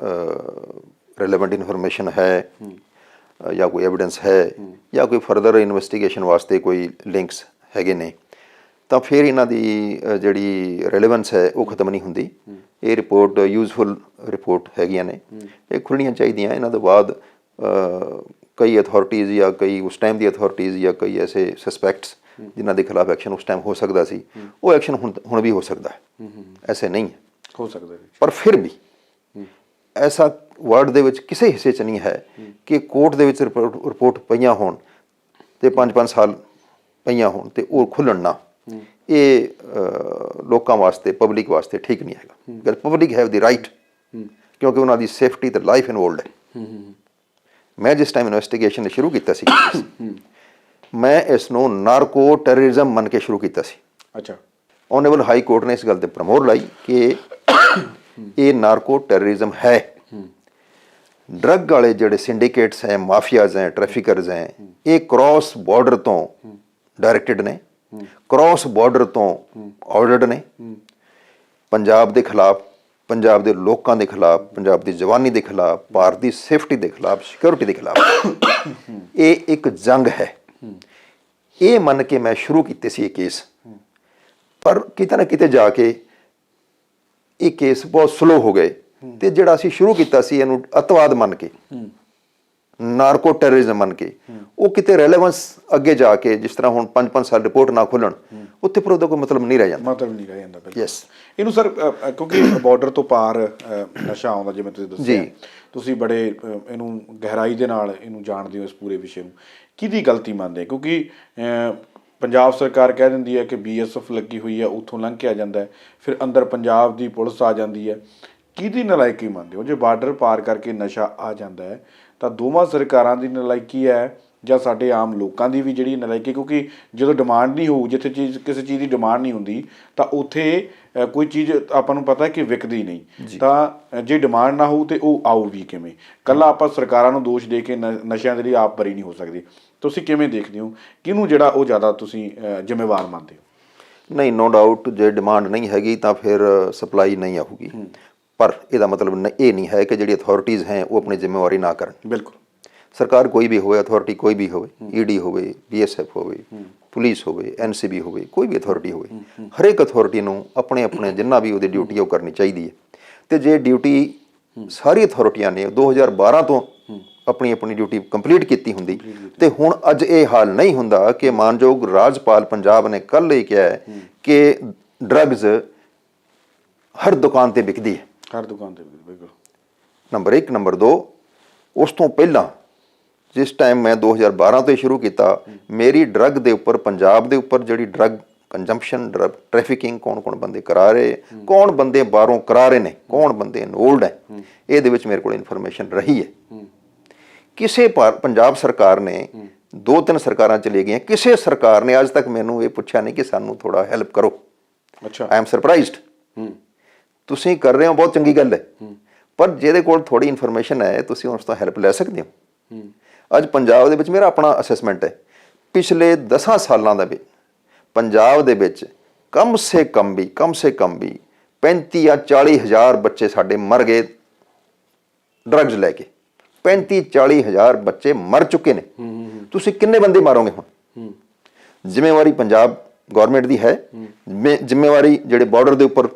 ਰੈਲੇਵੈਂਟ ਇਨਫੋਰਮੇਸ਼ਨ ਹੈ ਜਾਂ ਕੋਈ ਐਵੀਡੈਂਸ ਹੈ ਜਾਂ ਕੋਈ ਫਰਦਰ ਇਨਵੈਸਟੀਗੇਸ਼ਨ ਵਾਸਤੇ ਕੋਈ ਲਿੰਕਸ ਹੈਗੇ ਨੇ, ਤਾਂ ਫਿਰ ਇਹਨਾਂ ਦੀ ਜਿਹੜੀ ਰੈਲੇਵੈਂਸ ਹੈ ਉਹ ਖਤਮ ਨਹੀਂ ਹੁੰਦੀ। ਇਹ ਰਿਪੋਰਟ ਯੂਜ਼ਫੁਲ ਰਿਪੋਰਟ ਹੈਗੀਆਂ ਨੇ, ਇਹ ਖੁੱਲ੍ਹਣੀਆਂ ਚਾਹੀਦੀਆਂ। ਇਹਨਾਂ ਤੋਂ ਬਾਅਦ ਕਈ ਅਥਾਰਟੀਜ਼ ਜਾਂ ਕਈ ਉਸ ਟਾਈਮ ਦੀ ਅਥਾਰਟੀਜ਼ ਜਾਂ ਕਈ ਐਸੇ ਸਸਪੈਕਟਸ ਜਿਨ੍ਹਾਂ ਦੇ ਖਿਲਾਫ ਐਕਸ਼ਨ ਉਸ ਟਾਈਮ ਹੋ ਸਕਦਾ ਸੀ, ਉਹ ਐਕਸ਼ਨ ਹੁਣ ਵੀ ਹੋ ਸਕਦਾ ਹੈ, ਐਸੇ ਨਹੀਂ ਹੈ, ਹੋ ਸਕਦਾ। ਪਰ ਫਿਰ ਵੀ ਐਸਾ ਵਰਡ ਦੇ ਵਿੱਚ ਕਿਸੇ ਹਿੱਸੇ 'ਚ ਨਹੀਂ ਹੈ ਕਿ ਕੋਰਟ ਦੇ ਵਿੱਚ ਰਿਪੋਰਟ ਪਈਆਂ ਹੋਣ ਤੇ 5-5 ਸਾਲ ਪਈਆਂ ਹੋਣ ਤੇ ਉਹ ਖੁੱਲ੍ਹਣ ਨਾ। ਇਹ ਲੋਕਾਂ ਵਾਸਤੇ, ਪਬਲਿਕ ਵਾਸਤੇ ਠੀਕ ਨਹੀਂ ਹੈਗਾ, because public have the right, ਕਿਉਂਕਿ ਉਹਨਾਂ ਦੀ ਸੇਫਟੀ ਤੇ ਲਾਈਫ ਇਨਵੋਲਡ ਹੈ। ਮੈਂ ਜਿਸ ਟਾਈਮ ਇਨਵੈਸਟੀਗੇਸ਼ਨ ਸ਼ੁਰੂ ਕੀਤਾ ਸੀ, ਮੈਂ ਇਸ ਨੂੰ ਨਾਰਕੋ ਟੈਰਰਿਜ਼ਮ ਮੰਨ ਕੇ ਸ਼ੁਰੂ ਕੀਤਾ ਸੀ। ਅੱਛਾ। ਆਨਰੇਬਲ ਹਾਈ ਕੋਰਟ ਨੇ ਇਸ ਗੱਲ ਤੇ ਪ੍ਰਮੋਰ ਲਾਈ ਕਿ ਇਹ ਨਾਰਕੋ ਟੈਰਰਿਜ਼ਮ ਹੈ। ਡਰੱਗ ਵਾਲੇ ਜਿਹੜੇ ਸਿੰਡੀਕੇਟਸ ਹੈ, ਮਾਫੀਆਜ਼ ਹੈ, ਟ੍ਰੈਫਿਕਰਜ਼ ਹੈ, ਇਹ ਕ੍ਰਾਸ ਬਾਰਡਰ ਤੋਂ ਡਾਇਰੈਕਟਡ ਨੇ, ਕ੍ਰਾਸ ਬਾਰਡਰ ਤੋਂ ਆਰਡਰਡ ਨੇ। ਪੰਜਾਬ ਦੇ ਖਿਲਾਫ, ਪੰਜਾਬ ਦੇ ਲੋਕਾਂ ਦੇ ਖਿਲਾਫ, ਪੰਜਾਬ ਦੀ ਜਵਾਨੀ ਦੇ ਖਿਲਾਫ, ਭਾਰਤ ਦੀ ਸੇਫਟੀ ਦੇ ਖਿਲਾਫ, ਸਿਕਿਉਰਿਟੀ ਦੇ ਖਿਲਾਫ ਇਹ ਇੱਕ ਜੰਗ ਹੈ। ਇਹ ਮੰਨ ਕੇ ਮੈਂ ਸ਼ੁਰੂ ਕੀਤੇ ਸੀ ਇਹ ਕੇਸ, ਪਰ ਕਿਤੇ ਨਾ ਕਿਤੇ ਜਾ ਕੇ ਇਹ ਕੇਸ ਬਹੁਤ ਸਲੋ ਹੋ ਗਏ, ਤੇ ਜਿਹੜਾ ਅਸੀਂ ਸ਼ੁਰੂ ਕੀਤਾ ਸੀ ਇਹਨੂੰ ਅੱਤਵਾਦ ਮੰਨ ਕੇ, ਨਾਰਕੋ ਟੈਰਰਿਜ਼ਮ ਮੰਨ ਕੇ, ਉਹ ਕਿਤੇ ਰੈਲੇਵੈਂਸ ਅੱਗੇ ਜਾ ਕੇ, ਜਿਸ ਤਰ੍ਹਾਂ ਹੁਣ 5-5 ਸਾਲ ਰਿਪੋਰਟ ਨਾ ਖੁੱਲਣ, ਉੱਥੇ ਪਰ ਉਹਦਾ ਕੋਈ ਮਤਲਬ ਨਹੀਂ ਰਹਿ ਜਾਂਦਾ। ਯੈਸ। ਇਹਨੂੰ ਸਰ ਕਿਉਂਕਿ ਬਾਰਡਰ ਤੋਂ ਪਾਰ ਨਸ਼ਾ ਆਉਂਦਾ, ਜਿਵੇਂ ਤੁਸੀਂ ਦੱਸਿਆ, ਤੁਸੀਂ ਬੜੇ ਇਹਨੂੰ ਗਹਿਰਾਈ ਦੇ ਨਾਲ ਇਹਨੂੰ ਜਾਣਦੇ ਹੋ, ਇਸ ਪੂਰੇ ਵਿਸ਼ੇ ਨੂੰ। ਕਿਹਦੀ ਗਲਤੀ ਮੰਨਦੇ? ਕਿਉਂਕਿ ਪੰਜਾਬ ਸਰਕਾਰ ਕਹਿ ਦਿੰਦੀ ਹੈ ਕਿ BSF ਲੱਗੀ ਹੋਈ ਹੈ, ਉੱਥੋਂ ਲੰਘ ਕੇ ਆ ਜਾਂਦਾ, ਫਿਰ ਅੰਦਰ ਪੰਜਾਬ ਦੀ ਪੁਲਿਸ ਆ ਜਾਂਦੀ ਹੈ। ਕਿਹਦੀ ਨਲਾਇਕੀ ਮੰਨਦੇ ਹੋ? ਜੇ ਬਾਰਡਰ ਪਾਰ ਕਰਕੇ ਨਸ਼ਾ ਆ ਜਾਂਦਾ ਹੈ ਤਾਂ ਦੋਵਾਂ ਸਰਕਾਰਾਂ ਦੀ ਨਲਾਇਕੀ ਹੈ ਜਾਂ ਸਾਡੇ ਆਮ ਲੋਕਾਂ ਦੀ ਵੀ ਜਿਹੜੀ ਨਲਾਇਕੀ, ਕਿਉਂਕਿ ਜਦੋਂ ਡਿਮਾਂਡ ਨਹੀਂ ਹੋਊ, ਜਿੱਥੇ ਕਿਸੇ ਚੀਜ਼ ਦੀ ਡਿਮਾਂਡ ਨਹੀਂ ਹੁੰਦੀ ਤਾਂ ਉੱਥੇ ਕੋਈ ਚੀਜ਼ ਆਪਾਂ ਨੂੰ ਪਤਾ ਕਿ ਵਿਕਦੀ ਨਹੀਂ। ਤਾਂ ਜੇ ਡਿਮਾਂਡ ਨਾ ਹੋਊ ਤੇ ਉਹ ਆਊ ਵੀ ਕਿਵੇਂ? ਕੱਲਾ ਆਪਾਂ ਸਰਕਾਰਾਂ ਨੂੰ ਦੋਸ਼ ਦੇ ਕੇ ਨਸ਼ਿਆਂ ਦੇ ਲਈ ਆਪ ਬਰੀ ਨਹੀਂ ਹੋ ਸਕਦੇ। ਤੁਸੀਂ ਕਿਵੇਂ ਦੇਖਦੇ ਹੋ, ਕਿਹਨੂੰ ਜਿਹੜਾ ਉਹ ਜ਼ਿਆਦਾ ਤੁਸੀਂ ਜ਼ਿੰਮੇਵਾਰ ਮੰਨਦੇ ਹੋ? ਨਹੀਂ, ਨੋ ਡਾਊਟ, ਜੇ ਡਿਮਾਂਡ ਨਹੀਂ ਹੈਗੀ ਤਾਂ ਫਿਰ ਸਪਲਾਈ ਨਹੀਂ ਆਊਗੀ। ਪਰ ਇਹਦਾ ਮਤਲਬ ਇਹ ਨਹੀਂ ਹੈ ਕਿ ਜਿਹੜੀ ਅਥਾਰਟੀਜ਼ ਹੈ ਉਹ ਆਪਣੀ ਜ਼ਿੰਮੇਵਾਰੀ ਨਾ ਕਰਨ। ਬਿਲਕੁਲ, ਸਰਕਾਰ ਕੋਈ ਵੀ ਹੋਵੇ, ਅਥਾਰਟੀ ਕੋਈ ਵੀ ਹੋਵੇ, ਈਡੀ ਹੋਵੇ, BSF ਹੋਵੇ, ਪੁਲਿਸ ਹੋਵੇ, NCB ਹੋਵੇ, ਕੋਈ ਵੀ ਅਥਾਰਟੀ ਹੋਵੇ, ਹਰੇਕ ਅਥਾਰਟੀ ਨੂੰ ਆਪਣੇ ਆਪਣੇ ਜਿੰਨਾ ਵੀ ਉਹਦੀ ਡਿਊਟੀ ਉਹ ਕਰਨੀ ਚਾਹੀਦੀ ਹੈ। ਤੇ ਜੇ ਡਿਊਟੀ ਸਾਰੀ ਅਥਾਰਟੀਆਂ ਨੇ 2012 ਤੋਂ ਆਪਣੀ ਆਪਣੀ ਡਿਊਟੀ ਕੰਪਲੀਟ ਕੀਤੀ ਹੁੰਦੀ ਤੇ ਹੁਣ ਅੱਜ ਇਹ ਹਾਲ ਨਹੀਂ ਹੁੰਦਾ ਕਿ ਮਾਨਯੋਗ ਰਾਜਪਾਲ ਪੰਜਾਬ ਨੇ ਕੱਲ੍ਹ ਹੀ ਕਿਹਾ ਹੈ ਕਿ ਡਰੱਗਸ ਹਰ ਦੁਕਾਨ ਤੇ ਵਿਕਦੀ ਹੈ। ਹਰ ਦੁਕਾਨ ਤੇ ਬਿਲਕੁਲ। ਨੰਬਰ 1। ਨੰਬਰ 2, ਉਸ ਤੋਂ ਪਹਿਲਾਂ ਜਿਸ ਟਾਈਮ ਮੈਂ 2012 ਤੋਂ ਸ਼ੁਰੂ ਕੀਤਾ, ਮੇਰੀ ਡਰੱਗ ਦੇ ਉੱਪਰ, ਪੰਜਾਬ ਦੇ ਉੱਪਰ ਜਿਹੜੀ ਡਰੱਗ ਕੰਜੰਪਸ਼ਨ, ਡਰੱਗ ਟ੍ਰੈਫਿਕਿੰਗ ਕੌਣ ਕੌਣ ਬੰਦੇ ਕਰਾ ਰਹੇ, ਕੌਣ ਬੰਦੇ ਬਾਹਰੋਂ ਕਰਾ ਰਹੇ ਨੇ, ਕੌਣ ਬੰਦੇ ਇਨਵੋਲਡ ਹੈ, ਇਹਦੇ ਵਿੱਚ ਮੇਰੇ ਕੋਲ ਇਨਫੋਰਮੇਸ਼ਨ ਰਹੀ ਹੈ। ਕਿਸੇ ਪੰਜਾਬ ਸਰਕਾਰ ਨੇ 2-3 ਸਰਕਾਰਾਂ ਚਲੇ ਗਈਆਂ, ਕਿਸੇ ਸਰਕਾਰ ਨੇ ਅੱਜ ਤੱਕ ਮੈਨੂੰ ਇਹ ਪੁੱਛਿਆ ਨਹੀਂ ਕਿ ਸਾਨੂੰ ਥੋੜਾ ਹੈਲਪ ਕਰੋ। ਅੱਛਾ, ਆਈ ਐਮ ਸਰਪ੍ਰਾਈਜ਼ਡ। ਤੁਸੀਂ ਕਰ ਰਹੇ ਹੋ, ਬਹੁਤ ਚੰਗੀ ਗੱਲ ਹੈ, ਪਰ ਜਿਹਦੇ ਕੋਲ ਥੋੜੀ ਇਨਫੋਰਮੇਸ਼ਨ ਹੈ ਤੁਸੀਂ ਉਸ ਤੋਂ ਹੈਲਪ ਲੈ ਸਕਦੇ ਹੋ। ਅੱਜ ਪੰਜਾਬ ਦੇ ਵਿੱਚ ਮੇਰਾ ਆਪਣਾ ਅਸੈਸਮੈਂਟ ਹੈ, ਪਿਛਲੇ 10 ਸਾਲਾਂ ਦਾ ਵੀ ਪੰਜਾਬ ਦੇ ਵਿੱਚ ਕਮ ਸੇ ਕਮ ਵੀ 35 ਜਾਂ 40 ਹਜ਼ਾਰ ਬੱਚੇ ਸਾਡੇ ਮਰ ਗਏ ਡਰੱਗਸ ਲੈ ਕੇ। 35-40 ਹਜ਼ਾਰ ਬੱਚੇ ਮਰ ਚੁੱਕੇ ਨੇ। ਤੁਸੀਂ ਕਿੰਨੇ ਬੰਦੇ ਮਾਰੋਗੇ ਹੁਣ? ਜ਼ਿੰਮੇਵਾਰੀ ਪੰਜਾਬ ਗੌਰਮੈਂਟ ਦੀ ਹੈ, ਜ਼ਿੰਮੇਵਾਰੀ ਜਿਹੜੇ ਬਾਰਡਰ ਦੇ ਉੱਪਰ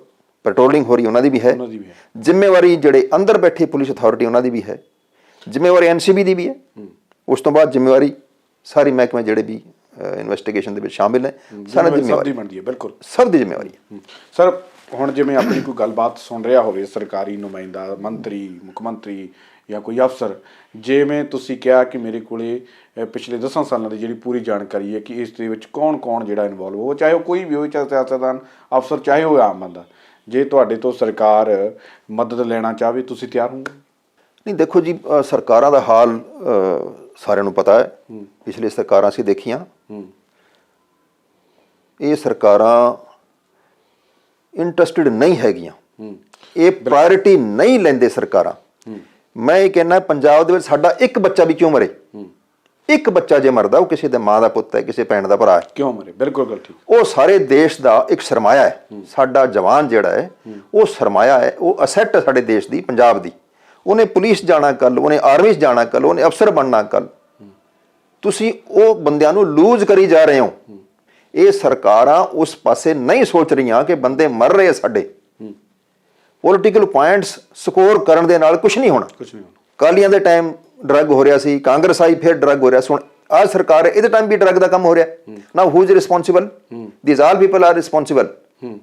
ਪੈਟਰੋਲਿੰਗ ਹੋ ਰਹੀ ਉਹਨਾਂ ਦੀ ਵੀ ਹੈ, ਜ਼ਿੰਮੇਵਾਰੀ ਜਿਹੜੇ ਅੰਦਰ ਬੈਠੇ ਪੁਲਿਸ ਅਥਾਰਟੀ ਉਹਨਾਂ ਦੀ ਵੀ ਹੈ, ਜ਼ਿੰਮੇਵਾਰੀ NCB ਦੀ ਵੀ ਹੈ। ਉਸ ਤੋਂ ਬਾਅਦ ਜ਼ਿੰਮੇਵਾਰੀ ਸਾਰੀ ਮਹਿਕਮੇ ਜਿਹੜੇ ਵੀ ਇਨਵੈਸਟੀਗੇਸ਼ਨ ਦੇ ਵਿੱਚ ਸ਼ਾਮਿਲ ਹੈ, ਸਾਰੀ ਜ਼ਿੰਮੇਵਾਰੀ ਬਣਦੀ ਹੈ। ਬਿਲਕੁਲ, ਸਭ ਦੀ ਜ਼ਿੰਮੇਵਾਰੀ ਹੈ। ਸਰ, ਹੁਣ ਜਿਵੇਂ ਆਪਣੀ ਕੋਈ ਗੱਲਬਾਤ ਸੁਣ ਰਿਹਾ ਹੋਵੇ ਸਰਕਾਰੀ ਨੁਮਾਇੰਦਾ, ਮੰਤਰੀ, ਮੁੱਖ ਮੰਤਰੀ ਜਾਂ ਕੋਈ ਅਫਸਰ, ਜਿਵੇਂ ਤੁਸੀਂ ਕਿਹਾ ਕਿ ਮੇਰੇ ਕੋਲੇ ਪਿਛਲੇ 10 ਸਾਲਾਂ ਦੀ ਜਿਹੜੀ ਪੂਰੀ ਜਾਣਕਾਰੀ ਹੈ ਕਿ ਇਸ ਦੇ ਵਿੱਚ ਕੌਣ ਜਿਹੜਾ ਇਨਵੋਲਵ ਹੋ, ਚਾਹੇ ਉਹ ਕੋਈ ਵੀ ਹੋਵੇ, ਚਾਹੇ ਸਿਆਸਤਦਾਨ, ਅਫਸਰ, ਚਾਹੇ ਉਹ ਆਮ ਬੰਦਾ, ਜੇ ਤੁਹਾਡੇ ਤੋਂ ਸਰਕਾਰ ਮਦਦ ਲੈਣਾ ਚਾਹਵੇ ਤੁਸੀਂ ਤਿਆਰ ਹੋਵੋਗੇ? ਨਹੀਂ, ਦੇਖੋ ਜੀ, ਸਰਕਾਰਾਂ ਦਾ ਹਾਲ ਸਾਰਿਆਂ ਨੂੰ ਪਤਾ ਹੈ। ਪਿਛਲੇ ਸਰਕਾਰਾਂ ਅਸੀਂ ਦੇਖੀਆਂ। ਇਹ ਸਰਕਾਰਾਂ ਇੰਟਰਸਟਿਡ ਨਹੀਂ ਹੈਗੀਆਂ, ਇਹ ਪ੍ਰਾਇੋਰਿਟੀ ਨਹੀਂ ਲੈਂਦੇ ਸਰਕਾਰਾਂ। ਮੈਂ ਇਹ ਕਹਿੰਦਾ, ਪੰਜਾਬ ਦੇ ਵਿੱਚ ਸਾਡਾ ਇੱਕ ਬੱਚਾ ਵੀ ਕਿਉਂ ਮਰੇ, ਇੱਕ ਬੱਚਾ ਜੇ ਮਰਦਾ ਉਹ ਕਿਸੇ ਦੇ ਮਾਂ ਦਾ ਪੁੱਤ ਹੈ, ਕਿਸੇ ਭੈਣ ਦਾ ਭਰਾ ਹੈ, ਕਿਉਂ ਮਰੇ? ਬਿਲਕੁਲ ਗੱਲ ਠੀਕ। ਉਹ ਸਾਰੇ ਦੇਸ਼ ਦਾ ਇੱਕ ਸਰਮਾਇਆ ਹੈ। ਸਾਡਾ ਜਵਾਨ ਜਿਹੜਾ ਹੈ ਉਹ ਸਰਮਾਇਆ ਹੈ, ਉਹ ਅਸੈਟ ਹੈ ਸਾਡੇ ਦੇਸ਼ ਦੀ, ਪੰਜਾਬ ਦੀ। ਉਹਨੇ ਪੁਲਿਸ ਜਾਣਾ ਕੱਲ, ਉਹਨੇ ਆਰਮੀ 'ਚ ਜਾਣਾ ਕੱਲ, ਉਹਨੇ ਅਫਸਰ ਬਣਨਾ ਕੱਲ। ਤੁਸੀਂ ਉਹ ਬੰਦਿਆਂ ਨੂੰ ਲੂਜ਼ ਕਰੀ ਜਾ ਰਹੇ ਹੋ। ਇਹ ਸਰਕਾਰਾਂ ਉਸ ਪਾਸੇ ਨਹੀਂ ਸੋਚ ਰਹੀਆਂ ਕਿ ਬੰਦੇ ਮਰ ਰਹੇ ਸਾਡੇ। ਪੋਲੀਟੀਕਲ ਪੁਆਇੰਟਸ ਸਕੋਰ ਕਰਨ ਦੇ ਨਾਲ ਕੁਝ ਨਹੀਂ ਹੋਣਾ। ਕਾਲੀਆਂ ਦੇ ਟਾਈਮ ਡਰੱਗ ਹੋ ਰਿਹਾ ਸੀ, ਕਾਂਗਰਸ ਆਈ ਫਿਰ ਡਰੱਗ ਹੋ ਰਿਹਾ ਸੀ, ਹੁਣ ਆਹ ਸਰਕਾਰ ਹੈ ਇਹਦੇ ਟਾਈਮ ਵੀ ਡਰੱਗ ਦਾ ਕੰਮ ਹੋ ਰਿਹਾ। Now who is responsible? These all people are responsible.